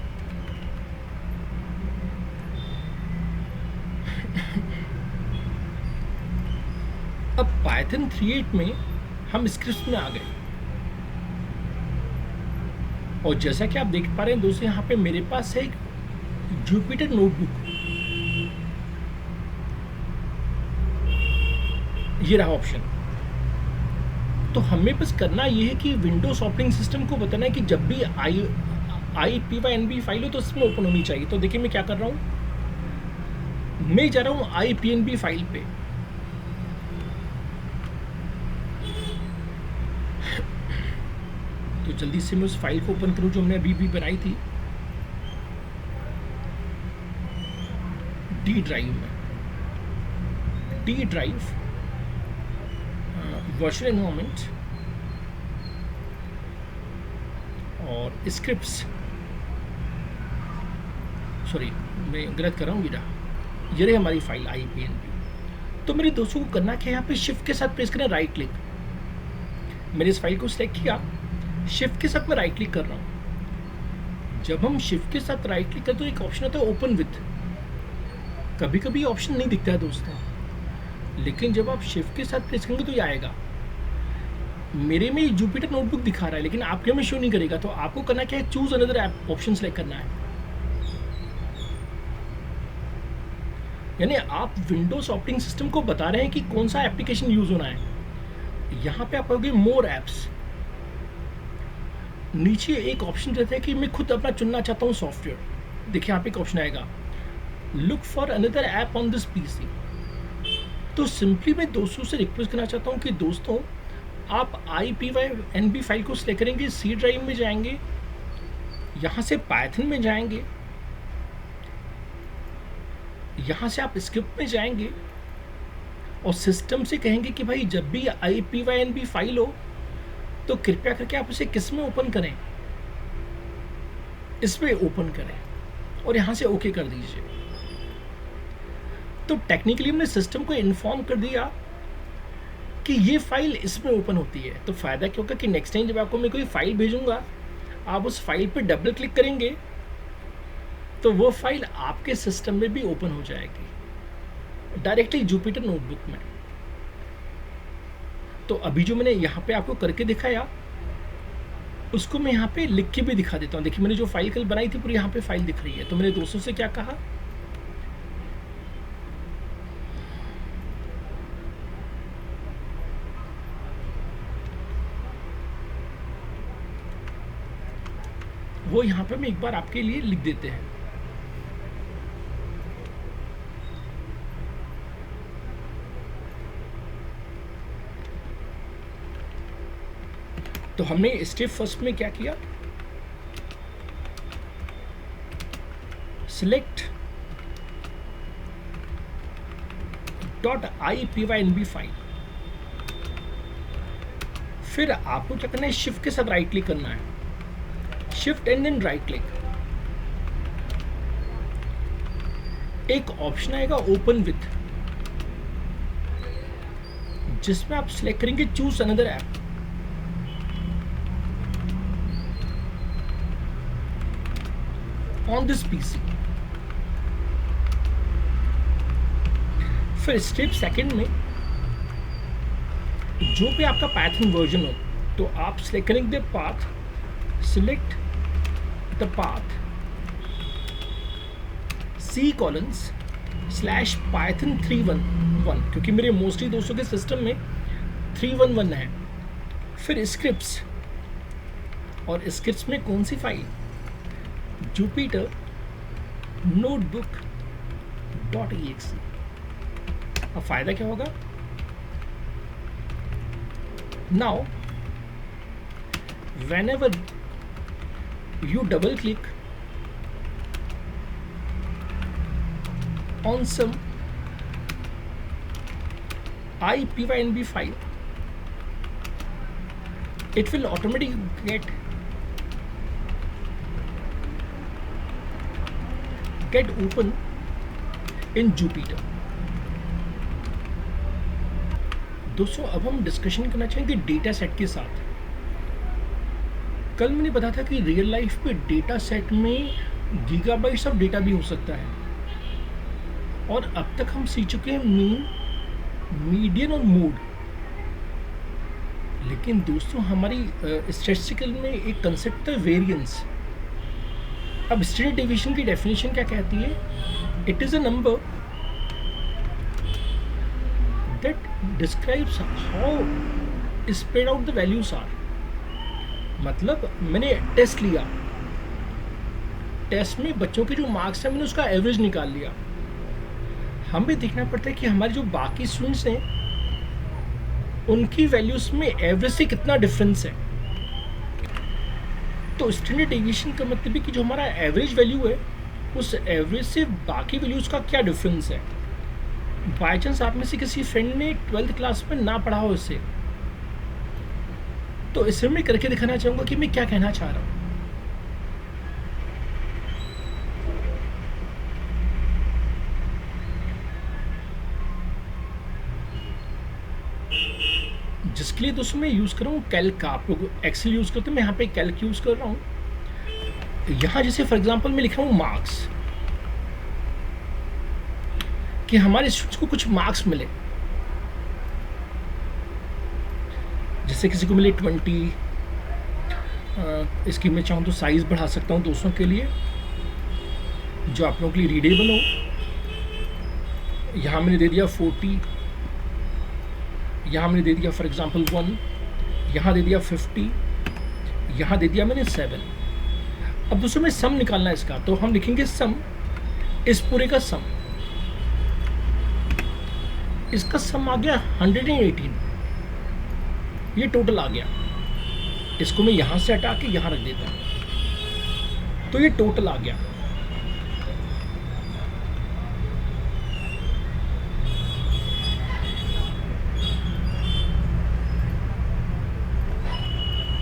अब पाइथन 3.8 में हम स्क्रिप्ट में आ गए, और जैसा कि आप देख पा रहे हैं दोस्तों, यहाँ पे मेरे पास है एक जुपिटर नोटबुक। ये रहा ऑप्शन। तो हमें बस करना ये है कि विंडोज ऑपरेटिंग सिस्टम को बताना है कि जब भी IPYNB फाइल हो तो इसमें ओपन होनी चाहिए। तो देखिए मैं क्या कर रहा हूँ, मैं जा रहा हूँ IPNB फाइल पे। जल्दी से मैं उस फाइल को ओपन करूँ जो हमने अभी भी बनाई थी डी ड्राइव में। डी ड्राइव वर्चुअल एनवायरनमेंट और स्क्रिप्ट्स, सॉरी मैं गलत कर रहा हूँ, ये रही हमारी फाइल IPNB। तो मेरे दोस्तों को करना क्या है, यहाँ पे शिफ्ट के साथ प्रेस करें राइट क्लिक। मैंने इस फाइल को सिलेक्ट किया, शिफ्ट के साथ मैं राइट क्लिक कर रहा हूँ। जब हम शिफ्ट के साथ राइट क्लिक करते तो एक ऑप्शन आता है ओपन विथ। कभी कभी ऑप्शन नहीं दिखता है दोस्तों, लेकिन जब आप शिफ्ट के साथ प्रेस करेंगे तो ये आएगा। मेरे में जुपिटर नोटबुक दिखा रहा है लेकिन आपके में शो नहीं करेगा। तो आपको करना क्या है, choose another app option select करना है। यानी आप विंडोज ऑपरेटिंग सिस्टम को बता रहे हैं कि कौन सा एप्लीकेशन यूज होना है। यहाँ पे आप पाओगे मोर ऐप्स, नीचे एक ऑप्शन रहता है कि मैं खुद अपना चुनना चाहता हूँ सॉफ्टवेयर। देखिए यहाँ पे एक ऑप्शन आएगा look for another app on this PC। तो सिंपली मैं दोस्तों से रिक्वेस्ट करना चाहता हूँ कि दोस्तों आप IPYNB फाइल को सिलेक्ट करेंगे, C ड्राइव में जाएंगे, यहाँ से पाइथन में जाएंगे, यहाँ से आप स्क्रिप्ट में जाएंगे और सिस्टम से कहेंगे कि भाई जब भी IPYNB फाइल हो तो कृपया करके आप उसे किस में ओपन करें, इसमें ओपन करें और यहाँ से ओके कर दीजिए। तो टेक्निकली हमने सिस्टम को इन्फॉर्म कर दिया कि ये फाइल इसमें ओपन होती है। तो फ़ायदा क्या होगा कि नेक्स्ट टाइम जब आपको मैं कोई फाइल भेजूंगा, आप उस फाइल पर डबल क्लिक करेंगे तो वो फाइल आपके सिस्टम में भी ओपन हो जाएगी डायरेक्टली जुपिटर नोटबुक में। तो अभी जो मैंने यहाँ पे आपको करके दिखाया उसको मैं यहाँ पे लिख के भी दिखा देता हूँ। देखिए मैंने जो फाइल कल बनाई थी पूरी यहाँ पे फाइल दिख रही है। तो मैंने दोस्तों से क्या कहा, वो यहाँ पे मैं एक बार आपके लिए लिख देते हैं। तो हमने स्टेप फर्स्ट में क्या किया, सिलेक्ट .IPYNB फाइल। फिर आपको क्या करना है, शिफ्ट के साथ राइट क्लिक करना है, shift and then right click. एक ऑप्शन आएगा ओपन विथ, जिसमें आप सिलेक्ट करेंगे choose another app. On this PC। फिर स्टेप सेकंड में जो भी आपका पाइथन वर्जन हो तो आप सिलेक्ट करेंगे path, select the path C:/Python 311, क्योंकि मेरे मोस्टली दोस्तों के सिस्टम में 311 है। फिर स्क्रिप्ट्स, और स्क्रिप्ट्स में कौन सी फाइल, जुपिटर notebook.exe। अब फायदा क्या होगा, now whenever you double click on some IPYNB file, it will automatically get open in Jupyter। दोस्तों अब हम डिस्कशन करना चाहेंगे डेटा सेट के साथ। कल मैंने बताया था कि रियल लाइफ पे डेटा सेट में गीगाबाइट्स ऑफ डेटा भी हो सकता है, और अब तक हम सीख चुके हैं मीन, मीडियन और मोड। लेकिन दोस्तों हमारी स्टैटिस्टिकल में एक कंसेप्ट है वेरिएंस। अब स्टैंडर्ड डेविएशन की डेफिनेशन क्या कहती है, it is a number that describes how spread out the values are. मतलब मैंने टेस्ट लिया, टेस्ट में बच्चों के जो मार्क्स हैं मैंने उसका एवरेज निकाल लिया। हमें देखना पड़ता है कि हमारे जो बाकी स्टूडेंट्स हैं उनकी वैल्यूज में एवरेज से कितना डिफरेंस है। तो स्टैंडर्ड डेविएशन का मतलब है कि जो हमारा एवरेज वैल्यू है उस एवरेज से बाकी वैल्यूज़ का क्या डिफरेंस है। बाई चांस आप में से किसी फ्रेंड ने 12th क्लास में ना पढ़ा हो इसे, तो इसे मैं करके दिखाना चाहूँगा कि मैं क्या कहना चाह रहा हूँ। जिसके लिए दोस्तों मैं यूज़ कर रहा हूँ कैल्क का। आप लोग एक्सेल यूज़ करते हैं, मैं यहाँ पे कैल्क यूज़ कर रहा हूँ। यहाँ जैसे फॉर एग्जांपल मैं लिख रहा हूँ मार्क्स, कि हमारे स्टूडेंट्स को कुछ मार्क्स मिले। जैसे किसी को मिले 20, इसकी मैं चाहूँ तो साइज़ बढ़ा सकता हूँ 200 के लिए, जो आप लोगों के लिए रीडेबल हो। यहाँ मैंने दे दिया 40, यहाँ मैंने दे दिया फॉर एग्जांपल 1, यहाँ दे दिया 50, यहाँ दे दिया मैंने 7। अब दोस्तों में सम निकालना है इसका, तो हम लिखेंगे सम, इस पूरे का सम। इसका सम आ गया 118, ये टोटल आ गया। इसको मैं यहाँ से हटा के यहाँ रख देता हूँ, तो ये टोटल आ गया।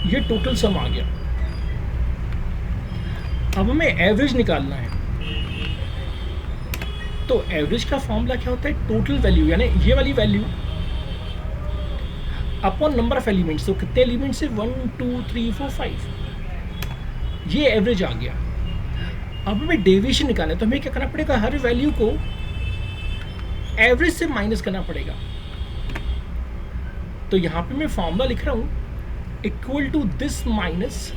ये टोटल सम आ गया। अब हमें एवरेज निकालना है, तो एवरेज का फॉर्मूला क्या होता है, टोटल वैल्यू यानी ये वाली value upon number of elements. तो कितने एलिमेंट्स है, 1 2 3 4 5, ये एवरेज आ गया। अब हमें डेविएशन निकालना है, तो हमें क्या करना पड़ेगा, हर वैल्यू को एवरेज से माइनस करना पड़ेगा। तो यहाँ पे मैं फॉर्मूला लिख रहा हूँ equal to this minus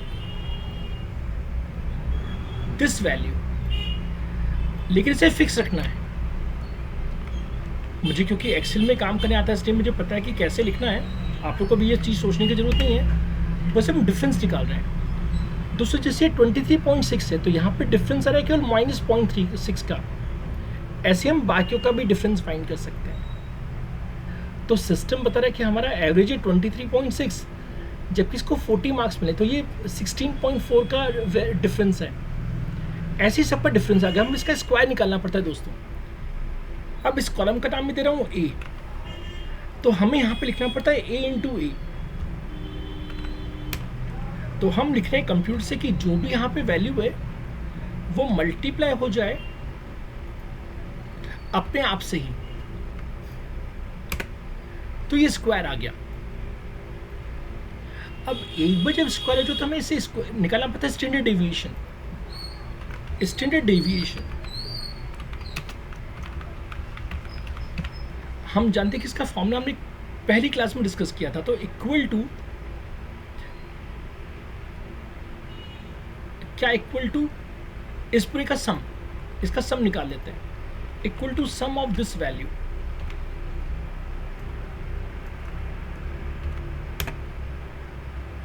this value, लेकिन इसे फिक्स रखना है मुझे, क्योंकि एक्सेल में काम करने आता है इसलिए मुझे पता है कि कैसे लिखना है। आप लोग को भी ये चीज़ सोचने की जरूरत नहीं है, बस हम डिफरेंस निकाल रहे हैं। दोस्तों जैसे 23.6 है, तो यहाँ पे डिफरेंस आ रहा है केवल -0.36 का। ऐसे हम बाकियों का भी डिफरेंस फाइंड कर सकते हैं। तो सिस्टम बता रहा है कि हमारा एवरेज है 23.6, जबकि इसको 40 मार्क्स मिले, तो ये 16.4 का डिफरेंस है। ऐसे ही सब पर डिफरेंस आ गया। हम इसका स्क्वायर निकालना पड़ता है दोस्तों। अब इस कॉलम का नाम मैं दे रहा हूँ ए, तो हमें यहाँ पे लिखना पड़ता है ए इंटू ए। तो हम लिख रहे हैं कंप्यूटर से कि जो भी यहाँ पे वैल्यू है वो मल्टीप्लाई हो जाए अपने आप से ही, तो ये स्क्वायर आ गया। अब एक बार जब स्क्वायर है जो, तो हमें इसे निकालना पड़ता है स्टैंडर्ड डेविएशन। स्टैंडर्ड डेविएशन हम जानते हैं कि इसका फॉर्मूला हमने पहली क्लास में डिस्कस किया था। तो इक्वल टू क्या, इक्वल टू इस पूरे का सम, इसका सम निकाल लेते हैं, equal to sum of this value.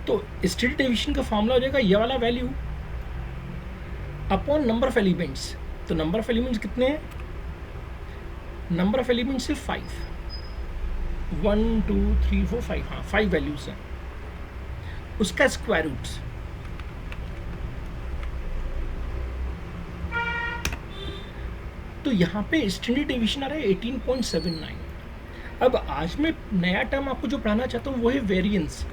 तो स्टैंडर्ड डेविएशन का फॉर्मूला हो जाएगा ये वाला value upon number of elements. तो नंबर ऑफ एलिमेंट्स कितने हैं, नंबर ऑफ एलिमेंट्स है 5, 1 2 3 4 5, हाँ 5 वैल्यूज हैं, उसका स्क्वायर रूट। तो यहाँ पे स्टैंडर्ड डेविएशन आ रहा है 18.79। अब आज मैं नया टर्म आपको जो पढ़ाना चाहता हूँ वो है वेरिएंस।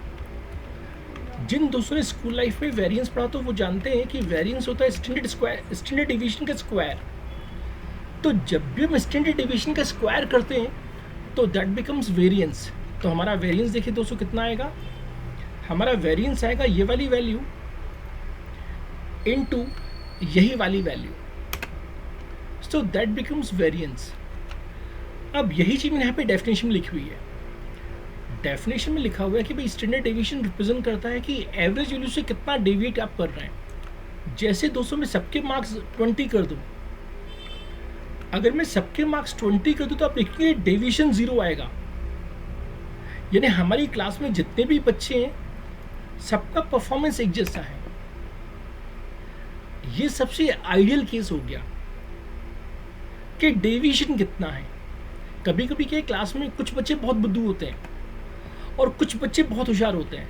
जिन दोस्तों ने स्कूल लाइफ में वेरिएंस पढ़ा तो वो जानते हैं कि वेरिएंस होता है स्टैंडर्ड डेविएशन का स्क्वायर। तो जब भी हम स्टैंडर्ड डेविएशन का स्क्वायर करते हैं तो दैट बिकम्स वेरिएंस। तो हमारा वेरिएंस देखिए दोस्तों कितना आएगा, हमारा वेरिएंस आएगा ये वाली वैल्यू इनटू यही वाली value, so that becomes variance. अब यही चीज़ मैंने यहाँ पे डेफिनेशन में लिखी हुई है। डेफिनेशन में लिखा हुआ है कि भाई स्टैंडर्ड डेविएशन रिप्रेजेंट करता है कि एवरेज वैल्यू से कितना डेविएट आप कर रहे हैं। जैसे दोस्तों मैं सबके मार्क्स 20 कर दूं, अगर मैं सबके मार्क्स 20 कर दूं तो आप देखिए डेविएशन 0 आएगा। यानी हमारी क्लास में जितने भी बच्चे हैं सबका परफॉर्मेंस एक जैसा है। ये सबसे आइडियल केस हो गया कि डेविएशन कितना है। कभी कभी क्या क्लास में कुछ बच्चे बहुत बुद्धू होते हैं और कुछ बच्चे बहुत होशियार होते हैं।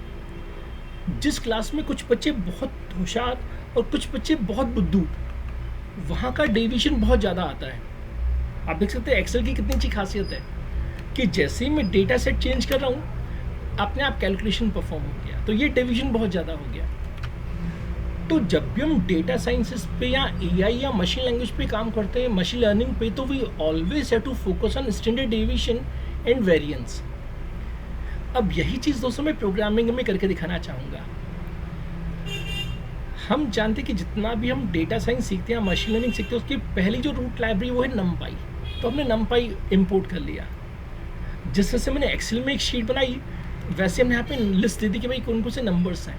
जिस क्लास में कुछ बच्चे बहुत होशियार और कुछ बच्चे बहुत बुद्धू, वहाँ का डेविएशन बहुत ज़्यादा आता है। आप देख सकते हैं एक्सेल की कितनी अच्छी खासियत है कि जैसे ही मैं डेटा सेट चेंज कर रहा हूँ अपने आप कैलकुलेशन परफॉर्म हो गया, तो ये डिवीजन बहुत ज़्यादा हो गया। तो जब भी हम डेटा साइंसेस पे या एआई या मशीन लैंग्वेज पे काम करते हैं, मशीन लर्निंग पे, तो we always have to focus on standard deviation and variance. अब यही चीज़ दोस्तों मैं प्रोग्रामिंग में करके दिखाना चाहूँगा। हम जानते हैं कि जितना भी हम डेटा साइंस सीखते हैं, मशीन लर्निंग सीखते हैं, उसकी पहली जो रूट लाइब्रेरी वो है नमपाई। तो हमने नमपाई इंपोर्ट कर लिया। जिस तरह से मैंने एक्सेल में एक शीट बनाई, वैसे हमने यहाँ पे लिस्ट दे दी कि भाई कौन कौन से नंबर्स हैं।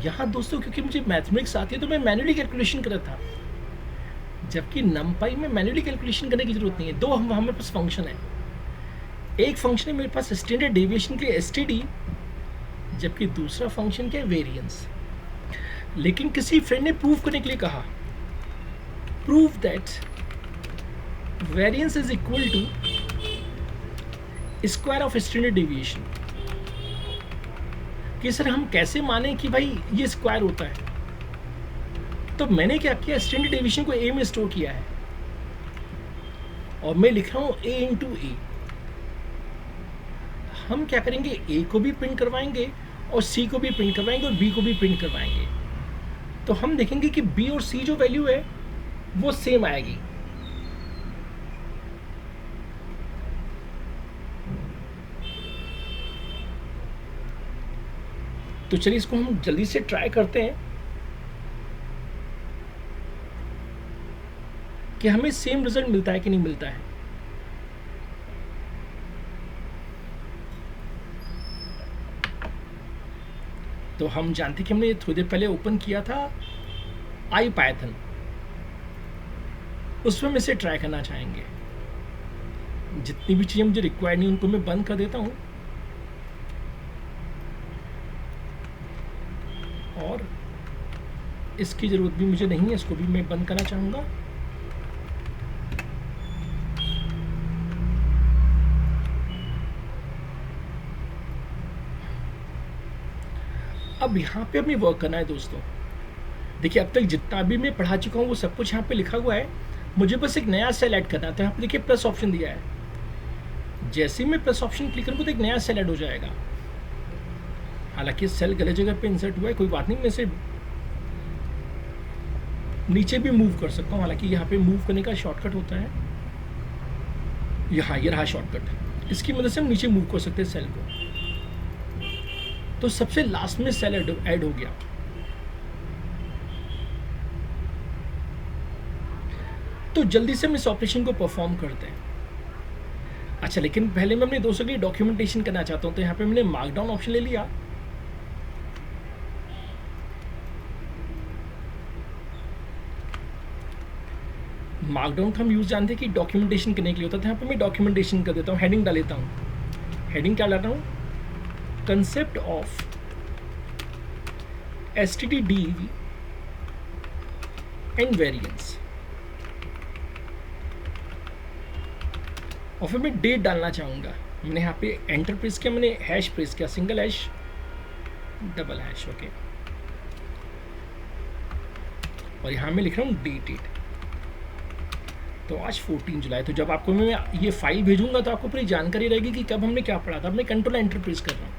यहाँ दोस्तों क्योंकि मुझे मैथमेटिक्स आती है तो मैं मैन्युअली कैलकुलेशन कर रहा था, जबकि नमपाई में मैन्युअली कैलकुलेशन करने की जरूरत नहीं है। दो हमारे पास फंक्शन है, एक फंक्शन है मेरे पास स्टैंडर्ड डेविएशन के एसटीडी, जबकि दूसरा फंक्शन क्या है वेरिएंस। लेकिन किसी फ्रेंड ने प्रूव करने के लिए कहा, prove that variance is equal to square of standard deviation, कि सर हम कैसे माने कि भाई ये स्क्वायर होता है। तो मैंने क्या किया, स्टैंडर्ड डेविएशन को ए में स्टोर किया है और मैं लिख रहा हूँ ए इंटू ए। हम क्या करेंगे, ए को भी प्रिंट करवाएंगे और सी को भी प्रिंट करवाएंगे और बी को भी प्रिंट करवाएंगे। तो हम देखेंगे कि बी और सी जो वैल्यू है वो सेम आएगी। तो चलिए इसको हम जल्दी से ट्राई करते हैं कि हमें सेम रिजल्ट मिलता है कि नहीं मिलता है। तो हम जानते कि हमने थोड़ी देर पहले ओपन किया था IPython, उसमें हम इसे ट्राई करना चाहेंगे। जितनी भी चीज़ें मुझे रिक्वायर्ड नहीं उनको मैं बंद कर देता हूँ और इसकी ज़रूरत भी मुझे नहीं है, इसको भी मैं बंद करना चाहूँगा। अब यहाँ पे हमें वर्क करना है दोस्तों। देखिए अब तक जितना भी मैं पढ़ा चुका हूँ वो सब कुछ यहाँ पे लिखा हुआ है, मुझे बस एक नया सेल ऐड करना था। यहाँ पे देखिए प्लस ऑप्शन दिया है, जैसे ही मैं प्लस ऑप्शन क्लिक करूँगा तो एक नया सेल ऐड हो जाएगा। हालांकि सेल गलत जगह पे इंसर्ट हुआ है, कोई बात नहीं, मैं इसे नीचे भी मूव कर सकता हूँ। हालांकि यहाँ पे मूव करने का शॉर्टकट होता है, यहाँ ये रहा शॉर्टकट, इसकी मदद से हम नीचे मूव कर सकते हैं सेल को। तो सबसे लास्ट में सेल ऐड हो गया। तो जल्दी से हम इस ऑपरेशन को परफॉर्म करते हैं। अच्छा, लेकिन पहले मैं अपने दोस्तों के लिए डॉक्यूमेंटेशन करना चाहता हूँ, तो यहाँ पे मैंने मार्कडाउन ऑप्शन ले लिया। मार्कडाउन का हम यूज जानते हैं कि डॉक्यूमेंटेशन करने के लिए होता था। यहाँ पे मैं डॉक्यूमेंटेशन कर देता हूँ, हेडिंग डाल देता हूँ। हेडिंग क्या डाल रहा हूँ, concept of STD and variance, और फिर मैं डेट डालना चाहूँगा। मैंने यहाँ पे एंटर प्रेस किया, मैंने हैश प्रेस किया, single hash double hash, okay. और यहाँ मैं लिख रहा हूँ डेटेड। तो आज 14 जुलाई। तो जब आपको मैं ये फाइल भेजूंगा तो आपको पूरी जानकारी रहेगी कि कब हमने क्या पढ़ा था। मैं कंट्रोल एंटर प्रेस कर रहा हूँ,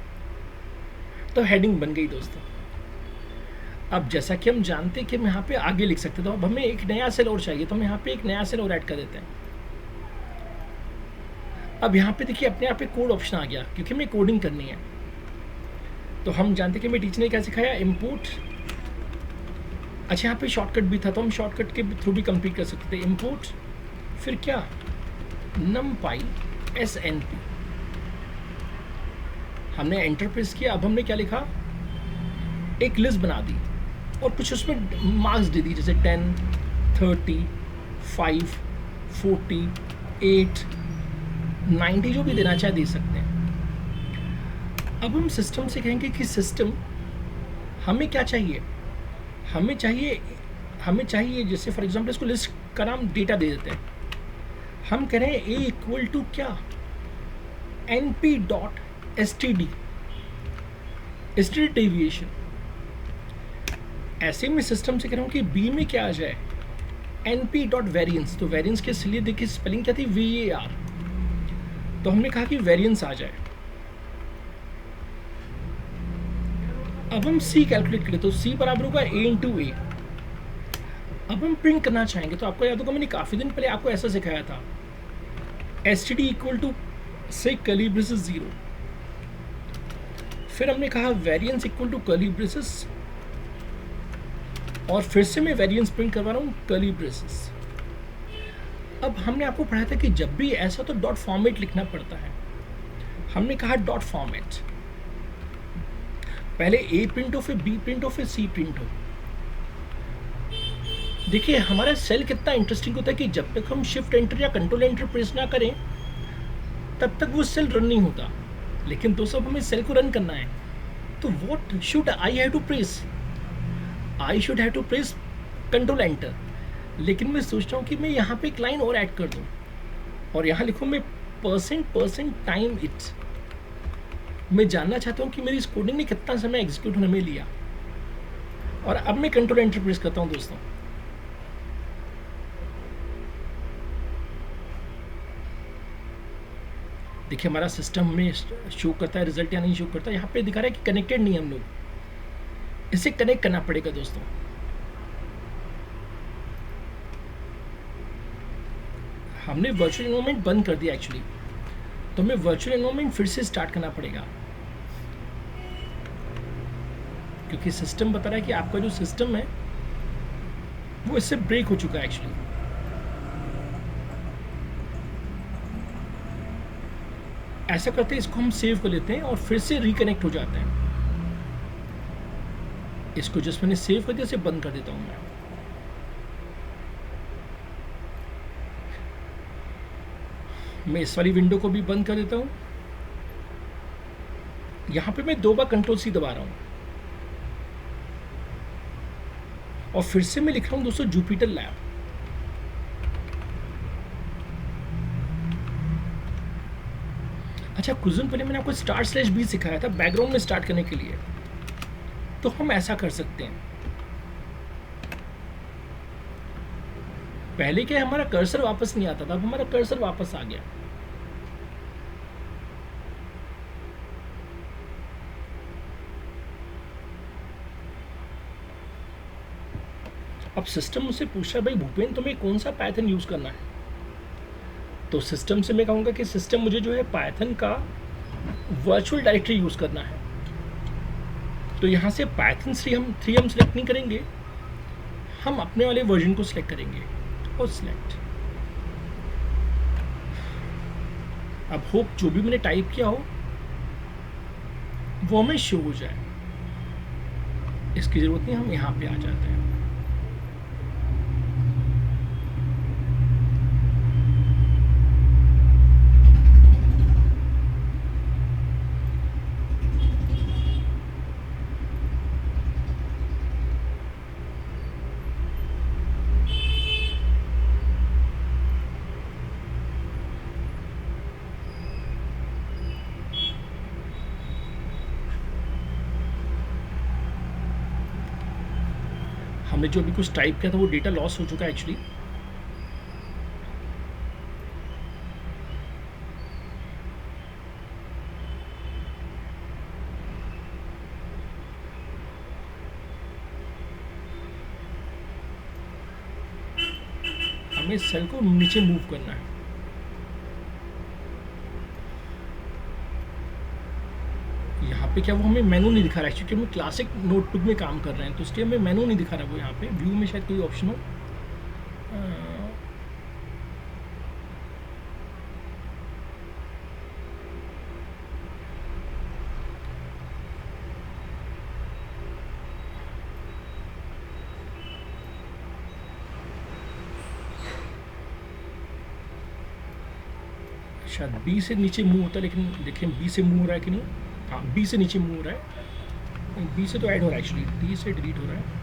तो हेडिंग बन गई दोस्तों। अब जैसा कि हम जानते हैं कि हम यहाँ पे आगे लिख सकते थे, तो अब हमें एक नया सेल और चाहिए, तो हम यहाँ पे एक नया सेल और ऐड कर देते हैं। अब यहाँ पे देखिए अपने आप पे कोड ऑप्शन आ गया, क्योंकि हमें कोडिंग करनी है। तो हम जानते कि मेरे टीचर ने क्या सिखाया, इम्पोर्ट। अच्छा, यहाँ पे शॉर्टकट भी था, तो हम शॉर्टकट के थ्रू भी कंप्लीट कर सकते थे। इम्पोर्ट, फिर क्या, numpy SNP। हमने एंटर प्रेस किया। अब हमने क्या लिखा, एक लिस्ट बना दी और कुछ उसमें मार्क्स दे दी, जैसे 10, 30, 5, 40, 8, 90, जो भी देना चाहे दे सकते हैं। अब हम सिस्टम से कहेंगे कि सिस्टम हमें क्या चाहिए, हमें चाहिए जैसे फॉर एग्जांपल इसको लिस्ट का नाम डेटा दे देते हैं। हम कह रहे हैं ए इक्वल टू क्या, np.std। Standard deviation. ऐसे में सिस्टम से कह रहा हूँ कि बी में क्या आ जाए, एनपी डॉट वेरियंस। तो वेरियंस के लिए देखिए स्पेलिंग क्या थी, VAR। तो हमने कहा कि वेरियंस आ जाए। अब हम सी कैलकुलेट करें तो सी बराबर होगा A इंटू ए। अब हम प्रिंट करना चाहेंगे तो आपको याद होगा मैंने काफ़ी दिन पहले आपको ऐसा सिखाया था, STD इक्वल टू से कर्ली ब्रेसेस 0। फिर हमने कहा variance equal to curly braces, और फिर से मैं वेरियंस प्रिंट करवा रहा हूँ कर्ली ब्रेसेस। अब हमने आपको पढ़ाया था कि जब भी ऐसा तो डॉट फॉर्मेट लिखना पड़ता है। हमने कहा डॉट फॉर्मेट, पहले A प्रिंट हो, फिर B प्रिंट हो, फिर C प्रिंट हो। देखिए हमारा सेल कितना इंटरेस्टिंग होता है कि जब तक हम शिफ्ट एंटर या कंट्रोल एंटर प्रेस ना करें तब तक वो सेल रन नहीं होता। लेकिन दोस्तों हमें सेल को रन करना है, तो what should I have to press? I should have to press control enter. लेकिन मैं सोच रहा हूँ कि मैं यहाँ पे एक लाइन और ऐड कर दूँ और यहाँ लिखूँ मैं % टाइम इट। मैं जानना चाहता हूँ कि मेरी इस कोडिंग ने कितना समय एग्जीक्यूट होने में लिया। और अब मैं कंट्रोल एंटर प्रेस करता हूँ दोस्तों। देखिए हमारा सिस्टम में शो करता है रिजल्ट या नहीं शो करता है। यहाँ पे दिखा रहा है कि कनेक्टेड नहीं है, हम लोग इसे कनेक्ट करना पड़ेगा दोस्तों। हमने वर्चुअल एनवायरनमेंट बंद कर दिया एक्चुअली, तो हमें वर्चुअल एनवायरनमेंट फिर से स्टार्ट करना पड़ेगा, क्योंकि सिस्टम बता रहा है कि आपका जो सिस्टम है वो इससे ब्रेक हो चुका है एक्चुअली। ऐसा करते हैं, इसको हम सेव कर लेते हैं और फिर से रिकनेक्ट हो जाते हैं। इसको जस्ट मैंने सेव कर दिया, इसे बंद कर देता हूँ मैं इस वाली विंडो को भी बंद कर देता हूँ। यहाँ पे मैं 2 बार कंट्रोल C दबा रहा हूँ और फिर से मैं लिख रहा हूँ दोस्तों जुपिटर लैब। अच्छा, कुछ दिन पहले मैंने आपको */B सिखाया था बैकग्राउंड में स्टार्ट करने के लिए, तो हम ऐसा कर सकते हैं। पहले क्या हमारा कर्सर वापस नहीं आता था, अब हमारा कर्सर वापस आ गया। अब सिस्टम मुझसे पूछा भाई भूपेन तुम्हें कौन सा पाइथन यूज करना है, तो सिस्टम से मैं कहूँगा कि सिस्टम मुझे जो है पाइथन का वर्चुअल डायरेक्टरी यूज करना है। तो यहाँ से पाइथन 3 हम सिलेक्ट नहीं करेंगे, हम अपने वाले वर्जन को सिलेक्ट करेंगे और सिलेक्ट। अब होप जो भी मैंने टाइप किया हो वो हमें शो हो जाए, इसकी ज़रूरत नहीं, हम यहाँ पे आ जाते हैं। हमने जो अभी कुछ टाइप किया था वो डेटा लॉस हो चुका है एक्चुअली। हमें सेल को नीचे मूव करना है। यहाँ पे क्या वो हमें मेनू नहीं दिखा रहा है, क्योंकि हम क्लासिक नोटबुक में काम कर रहे हैं, तो इसलिए हमें मेनू नहीं दिखा रहा वो। यहाँ पे व्यू में शायद कोई ऑप्शन हो। शायद बी से नीचे मूव होता है, लेकिन देखिए बी से मूव हो रहा है कि नहीं। हाँ, बी से नीचे मूव हो रहा है, बी से तो ऐड हो रहा है एक्चुअली, डी से डिलीट हो रहा है।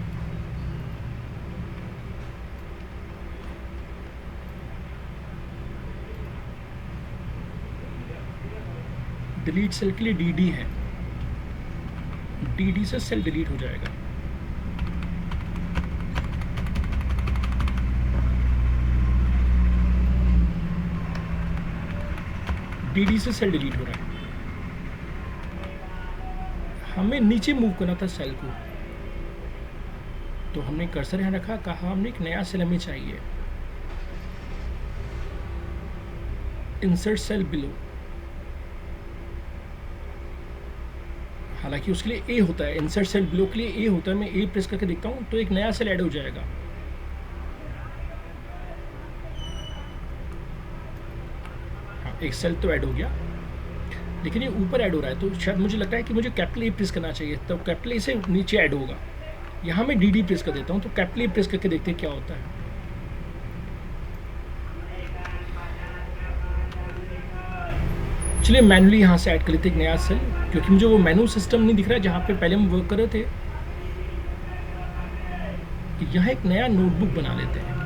डिलीट सेल के लिए DD है, डी से सेल डिलीट हो जाएगा। डी से सेल डिलीट हो रहा है। हमें नीचे मूव करना था सेल को, तो हमने कर्सर यहाँ रखा, कहा हमने एक नया सेल हमें चाहिए, इंसर्ट सेल बिलो। हालांकि उसके लिए ए होता है, इंसर्ट सेल बिलो के लिए ए होता है। मैं ए प्रेस करके देखता हूँ तो एक नया सेल ऐड हो जाएगा। हाँ, एक सेल तो ऐड हो गया, लेकिन ये ऊपर ऐड हो रहा है, तो शायद मुझे लगता है कि मुझे कैपिटल ए प्रेस करना चाहिए, तब कैपिटल ए से नीचे ऐड होगा। यहाँ मैं डी प्रेस कर देता हूँ, तो कैपिटल ए प्रेस करके देखते हैं क्या होता है। चलिए मैनुअली यहाँ से ऐड कर लेते एक नया सेल, क्योंकि मुझे वो मेनू सिस्टम नहीं दिख रहा है जहाँ पे पहले हम वर्क कर रहे थे। यहाँ एक नया नोटबुक बना लेते हैं।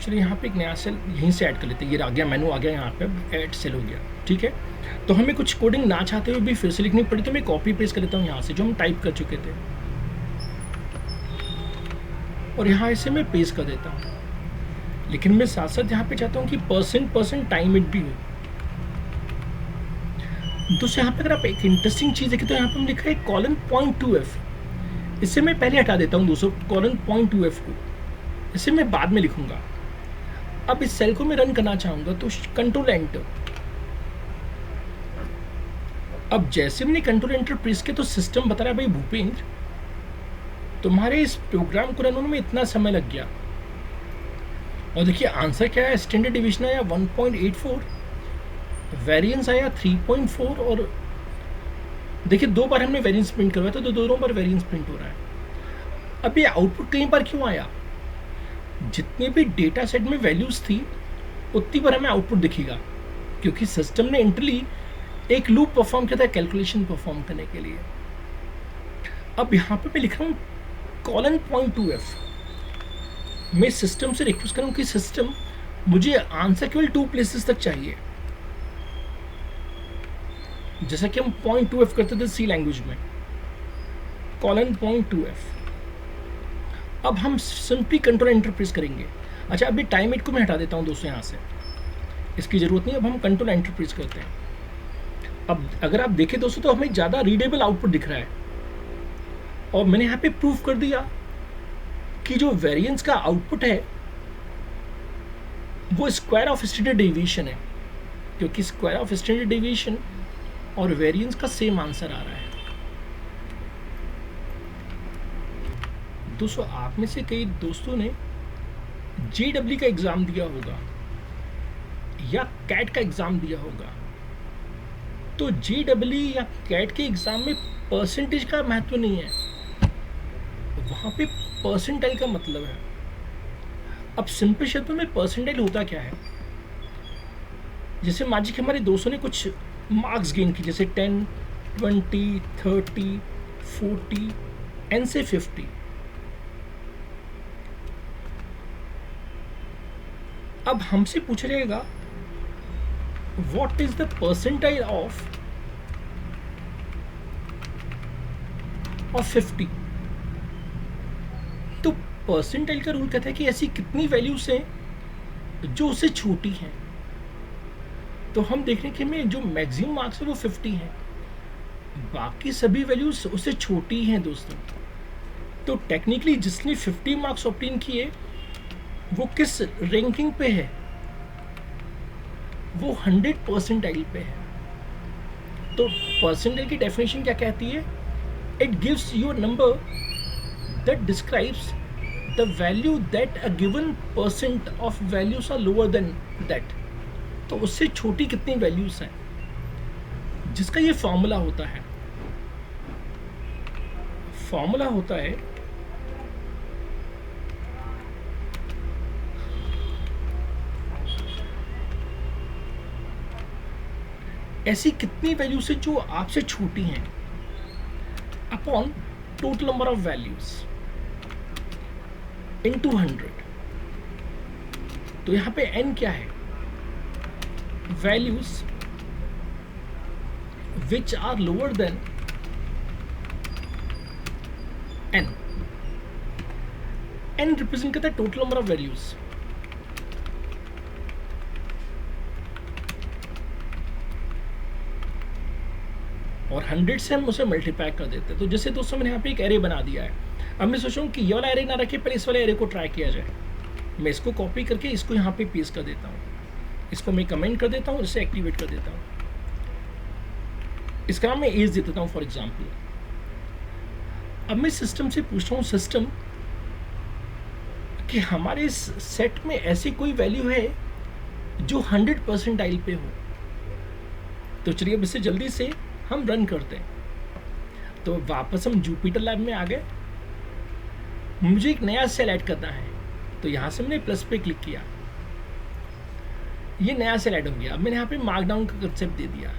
चलिए यहाँ पे एक नया सेल यहीं से ऐड कर लेते हैं। ये आ गया, मेनू आ गया, यहाँ पे ऐड सेल हो गया। ठीक है, तो हमें कुछ कोडिंग ना चाहते हुए भी फिर से लिखनी पड़ी, तो मैं कॉपी पेस्ट कर लेता हूँ यहाँ से जो हम टाइप कर चुके थे, और यहाँ इसे मैं पेस्ट कर देता हूँ। लेकिन मैं साथ साथ यहाँ पे चाहता हूँ कि % टाइम इट भी हो। दोस्तों यहाँ पे अगर आप एक इंटरेस्टिंग चीज़ देखें तो यहाँ पे हम लिखा है :.2f। इसे मैं पहले हटा देता हूँ दोस्तों, :.2f को, इसे मैं बाद में लिखूंगा। अब इस सेल को मैं रन करना चाहूंगा तो कंट्रोल एंटर। अब जैसे मैंने कंट्रोल एंटर प्रेस किया तो सिस्टम बता रहा है, भाई भूपेंद्र तुम्हारे इस प्रोग्राम को रन होने में इतना समय लग गया। और देखिए आंसर क्या है, स्टैंडर्ड डिवीजन आया 1.84, वेरिएंस आया 3.4, और देखिए 2 बार हमने वेरिएंस प्रिंट करवाया था, तो दोनों बार वेरिएंस प्रिंट हो रहा है। अब ये आउटपुट कई बार क्यों आया, जितने भी डेटा सेट में वैल्यूज थी उतनी बार हमें आउटपुट दिखेगा, क्योंकि सिस्टम ने इंटरली एक लूप परफॉर्म किया था कैलकुलेशन परफॉर्म करने के लिए। अब यहाँ पे मैं लिख रहा हूँ :.2f। मैं सिस्टम से रिक्वेस्ट करूँ कि सिस्टम मुझे आंसर केवल 2 प्लेसेस तक चाहिए, जैसा कि हम .2f करते थे सी लैंग्वेज में, :.2f। अब हम सिंपली कंट्रोल एंटर प्रेस करेंगे। अच्छा, अभी टाइम इट को मैं हटा देता हूँ दोस्तों, यहाँ से इसकी ज़रूरत नहीं। अब हम कंट्रोल एंटर प्रेस करते हैं। अब अगर आप देखें दोस्तों तो हमें ज़्यादा रीडेबल आउटपुट दिख रहा है, और मैंने यहाँ पे प्रूफ कर दिया कि जो वेरिएंस का आउटपुट है वो स्क्वायर ऑफ स्टैंडर्ड डेविएशन है, क्योंकि स्क्वायर ऑफ स्टैंडर्ड डेविएशन और वेरिएंस का सेम आंसर आ रहा है। दोस्तों आप में से कई दोस्तों ने JEE का एग्ज़ाम दिया होगा या कैट का एग्ज़ाम दिया होगा, तो JEE या कैट के एग्ज़ाम में परसेंटेज का महत्व नहीं है, वहाँ पे परसेंटाइल का मतलब है। अब सिंपल शब्दों में परसेंटाइल होता क्या है, जैसे मान लीजिए कि हमारे दोस्तों ने कुछ मार्क्स गेन की, जैसे 10, 20, 30, 40 एंड से 50। अब हमसे पूछा जाएगा what is the percentile of 50। तो परसेंटाइल का रूल कहता है कि ऐसी कितनी वैल्यूज हैं जो उससे छोटी हैं। तो हम देख रहे हैं कि हमें जो मैक्सिमम मार्क्स है वो 50 हैं, बाकी सभी वैल्यूज उससे छोटी हैं दोस्तों। तो टेक्निकली जिसने 50 मार्क्स ऑब्टेन किए वो किस रैंकिंग पे है, वो 100 परसेंटाइल पे है। तो परसेंटाइल की डेफिनेशन क्या कहती है, it gives you a number that describes the value that a given percent of values are lower than that. तो उससे छोटी कितनी वैल्यूज हैं, जिसका ये फॉर्मूला होता है। फॉर्मूला होता है ऐसी कितनी वैल्यूज है जो आपसे छोटी हैं upon total number of values into 100। तो यहां पे n क्या है? Values which are lower than n। n represent करता है टोटल नंबर ऑफ वैल्यूज। और 100 से हम उसे मल्टीप्लाई कर देते हैं। तो जैसे दोस्तों मैंने यहाँ पे एक एरे बना दिया है। अब मैं सोच रहा हूँ कि ये वाला एरे ना रखे, पहले इस वाले एरे को ट्राई किया जाए। मैं इसको कॉपी करके इसको यहाँ पे पेस्ट कर देता हूँ, इसको मैं कमेंट कर देता हूँ, इसे एक्टिवेट कर देता हूँ। इसका नाम मैं एज दे देता हूँ फॉर एग्जाम्पल। अब मैं सिस्टम से पूछ रहा हूँ, सिस्टम कि हमारे इस सेट में ऐसी कोई वैल्यू है जो 100 परसेंटाइल पे हो। तो चलिए अब इसे जल्दी से हम रन करते हैं। तो वापस हम जुपिटर लैब में आ गए। मुझे एक नया सेल ऐड करना है, तो यहाँ से मैंने प्लस पे क्लिक किया, ये नया सेल ऐड हो गया। अब मैंने यहाँ पे मार्कडाउन का कंसेप्ट दे दिया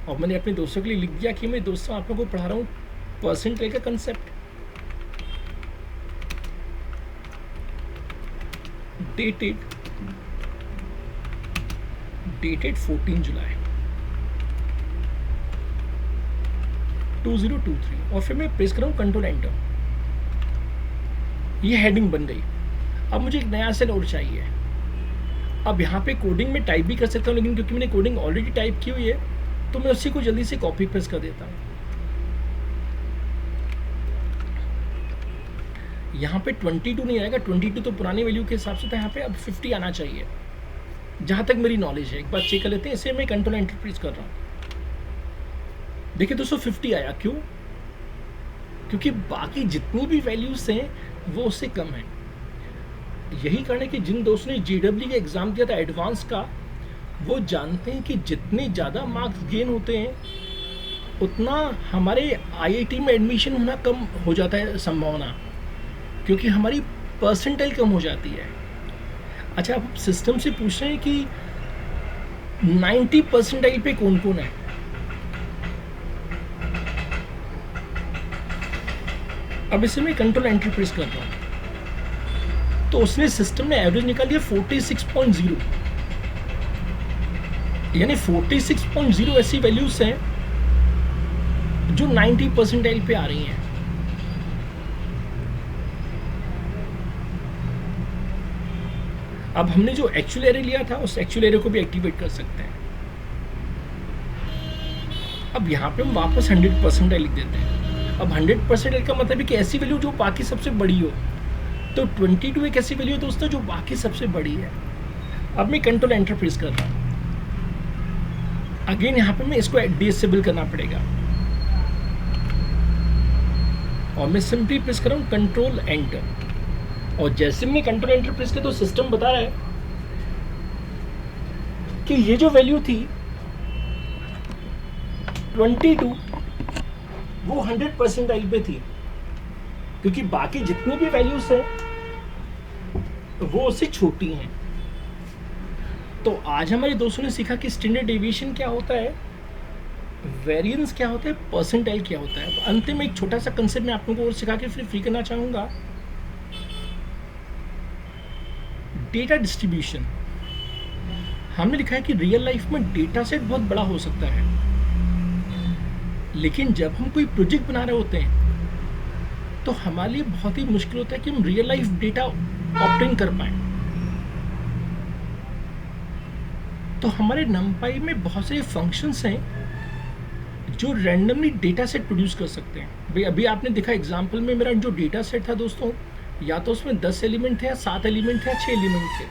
और मैंने अपने दोस्तों के लिए लिख दिया कि मैं दोस्तों आप लोगों को पढ़ा रहा हूँ परसेंटाइल का कंसेप्ट। डेटेड 14 जुलाई 2023 और फिर मैं प्रेस कर रहा हूँ कंट्रोल एंटर। ये हेडिंग बन गई। अब मुझे एक नया सेल और चाहिए। अब यहाँ पे कोडिंग में टाइप भी कर सकता हूँ, लेकिन क्योंकि मैंने कोडिंग ऑलरेडी टाइप की हुई है तो मैं उसी को जल्दी से कॉपी पेस्ट कर देता हूँ। यहाँ पे 22 नहीं आएगा, 22 तो पुरानी वैल्यू के हिसाब से था। यहाँ पे अब 50 आना चाहिए जहाँ तक मेरी नॉलेज है। एक बार चेक कर लेते हैं। इसे मैं कंट्रोल एंटर प्रेस कर रहा हूँ। देखिए दोस्तों 50 आया। क्यों? क्योंकि बाकी जितनी भी वैल्यूज हैं वो उससे कम है। यही कारण है कि जिन दोस्तों ने JEE का एग्जाम दिया था एडवांस का, वो जानते हैं कि जितने ज़्यादा मार्क्स गेन होते हैं उतना हमारे IIT में एडमिशन होना कम हो जाता है संभावना, क्योंकि हमारी परसेंटाइल कम हो जाती है। अच्छा, आप सिस्टम से पूछ रहे हैं कि 90 परसेंटाइल पे कौन कौन है। अब इसे मैं कंट्रोल एंटर प्रेस करता हूँ तो उसने सिस्टम ने एवरेज निकाल दिया 46.0, यानी 46.0 ऐसी वैल्यूज हैं जो 90 परसेंटाइल पे आ रही हैं। अब हमने जो एक्चुअल एरे लिया था उस एक्चुअल एरे को भी एक्टिवेट कर सकते हैं। अब यहाँ पे हम वापस 100 परसेंटाइल लिख देते हैं। अब 100 परसेंटाइल का मतलब है कि ऐसी वैल्यू जो बाकी सबसे बड़ी हो। तो 22 एक ऐसी वैल्यू है दोस्तों जो बाकी सबसे बड़ी है। अब मैं कंट्रोल एंटर प्रेस कर रहा हूँ। अगेन यहाँ पे मैं इसको डिसेबल करना पड़ेगा और मैं सिंपली प्रेस कर रहा हूँ कंट्रोल एंटर। और जैसे मैं कंट्रोल एंटर प्रेस किया तो सिस्टम बता रहा है कि ये जो वैल्यू थी 22 वो 100 परसेंटाइल पे थी, क्योंकि बाकी जितनी भी वैल्यूज हैं वो उससे छोटी हैं। तो आज हमारे दोस्तों ने सीखा कि स्टैंडर्ड डेविएशन क्या होता है, वेरिएंस क्या होता है, परसेंटाइल क्या होता है। अंत में एक छोटा सा कंसेप्ट मैं आप लोगों को और सिखा के फिर फ्री करना चाहूँगा, डेटा डिस्ट्रीब्यूशन। हमने लिखा है कि रियल लाइफ में डेटा सेट बहुत बड़ा हो सकता है, लेकिन जब हम कोई प्रोजेक्ट बना रहे होते हैं तो हमारे लिए बहुत ही मुश्किल होता है कि हम रियल लाइफ डेटा ऑब्टेन कर पाएं। तो हमारे NumPy में बहुत सारे फंक्शंस हैं जो रैंडमली डेटा सेट प्रोड्यूस कर सकते हैं। भाई अभी आपने देखा एग्जांपल में मेरा जो डेटा सेट था दोस्तों, या तो उसमें 10 एलिमेंट थे या 7 एलिमेंट थे या 6 एलिमेंट थे।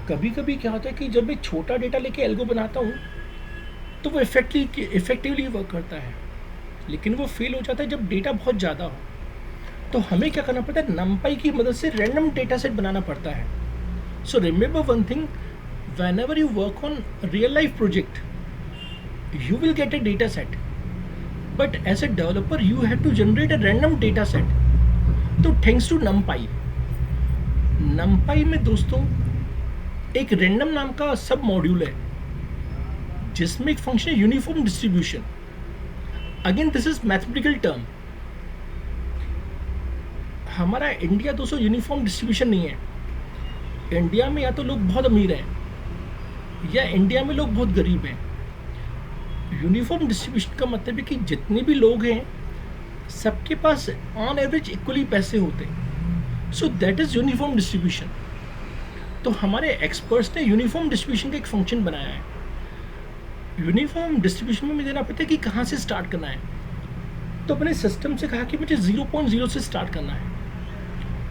कभी कभी क्या होता है कि जब मैं छोटा डेटा लेके एल्गो बनाता हूँ तो वो इफेक्टिवली वर्क करता है, लेकिन वो फेल हो जाता है जब डेटा बहुत ज़्यादा हो। तो हमें क्या करना पड़ता है, NumPy की मदद से रैंडम डेटा सेट बनाना पड़ता है। So remember one thing, whenever you work on real life project you will get a data set, but as a developer you have to generate a random data set. तो thanks to NumPy में दोस्तों एक random नाम का सब module है जिसमें एक फंक्शन है uniform distribution. Again this is mathematical term. हमारा इंडिया दोस्तों यूनिफॉर्म डिस्ट्रीब्यूशन नहीं है। इंडिया में या तो लोग बहुत अमीर हैं या इंडिया में लोग बहुत गरीब हैं। यूनिफॉर्म डिस्ट्रीब्यूशन का मतलब है कि जितने भी लोग हैं सबके पास ऑन एवरेज इक्वली पैसे होते हैं। So that is uniform distribution. तो हमारे एक्सपर्ट्स ने यूनिफॉर्म डिस्ट्रीब्यूशन का एक फंक्शन बनाया है। यूनिफॉर्म डिस्ट्रीब्यूशन में मुझे देना पड़ता है कि कहाँ से स्टार्ट करना है। तो अपने सिस्टम से कहा कि मुझे 0.0 से स्टार्ट करना है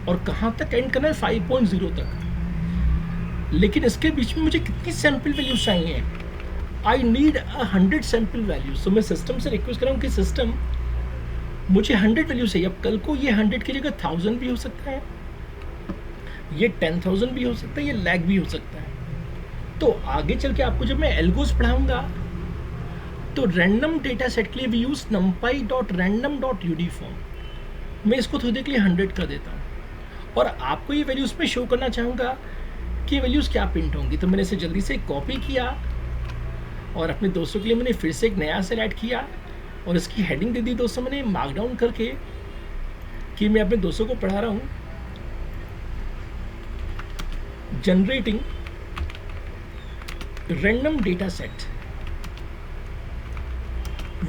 और कहाँ तक एंड करना है 5.0 तक। लेकिन इसके बीच में मुझे कितनी सैम्पल वैल्यूज चाहिए? I need 100 sample values. तो मैं सिस्टम से रिक्वेस्ट कर रहा हूँ कि सिस्टम मुझे 100 वैल्यू चाहिए। अब कल को ये 100 की जगह 1000 भी हो सकता है, ये 10,000 भी हो सकता है, ये लाख भी हो सकता है। तो आगे चल के आपको जब मैं एल्गोस पढ़ाऊंगा तो रैंडम डेटा सेट के लिए भी यूज numpy.random.uniform। मैं इसको थोड़ी देर के लिए 100 कर देता हूँ और आपको ये वैल्यूज में शो करना चाहूँगा कि वैल्यूज़ क्या प्रिंट होंगी। तो मैंने इसे जल्दी से कॉपी किया और अपने दोस्तों के लिए मैंने फिर से एक नया सेल ऐड किया और इसकी हेडिंग दे दी दोस्तों मैंने मार्कडाउन करके कि मैं अपने दोस्तों को पढ़ा रहा हूँ generating random data set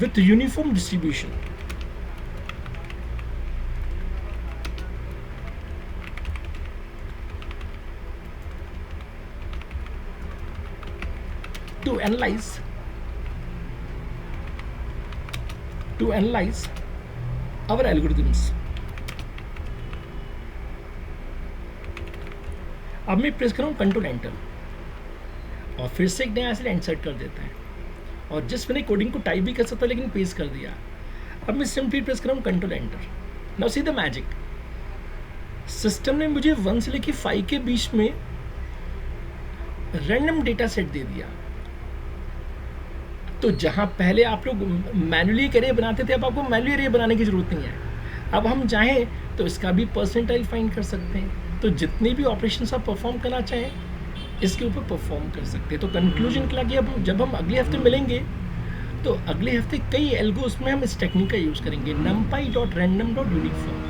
with uniform distribution। to analyze our algorithms। अब मैं प्रेस करूँ कंट्रोल एंटर और फिर से एक नया सेल इंसर्ट कर देता है और जस्ट मैंने कोडिंग को टाइप भी कर सकता लेकिन पेस्ट कर दिया। अब मैं सिंपली प्रेस कर रहा हूँ control enter. Now see the magic. System ने मुझे 1 से लेकर 5 के बीच में रैंडम डेटा सेट दे दिया। तो जहाँ पहले आप लोग मैन्युअली एक एरे बनाते थे अब आपको मैन्युअली एरे बनाने की जरूरत नहीं है। अब हम चाहें तो इसका भी परसेंटाइल फाइंड कर सकते हैं। तो जितनी भी ऑपरेशंस आप परफॉर्म करना चाहें इसके ऊपर परफॉर्म कर सकते हैं। तो कंक्लूजन के लिए अब जब हम अगले हफ्ते मिलेंगे तो अगले हफ्ते कई एल्गोस में हम इस टेक्निक का यूज़ करेंगे numpy.random.uniform।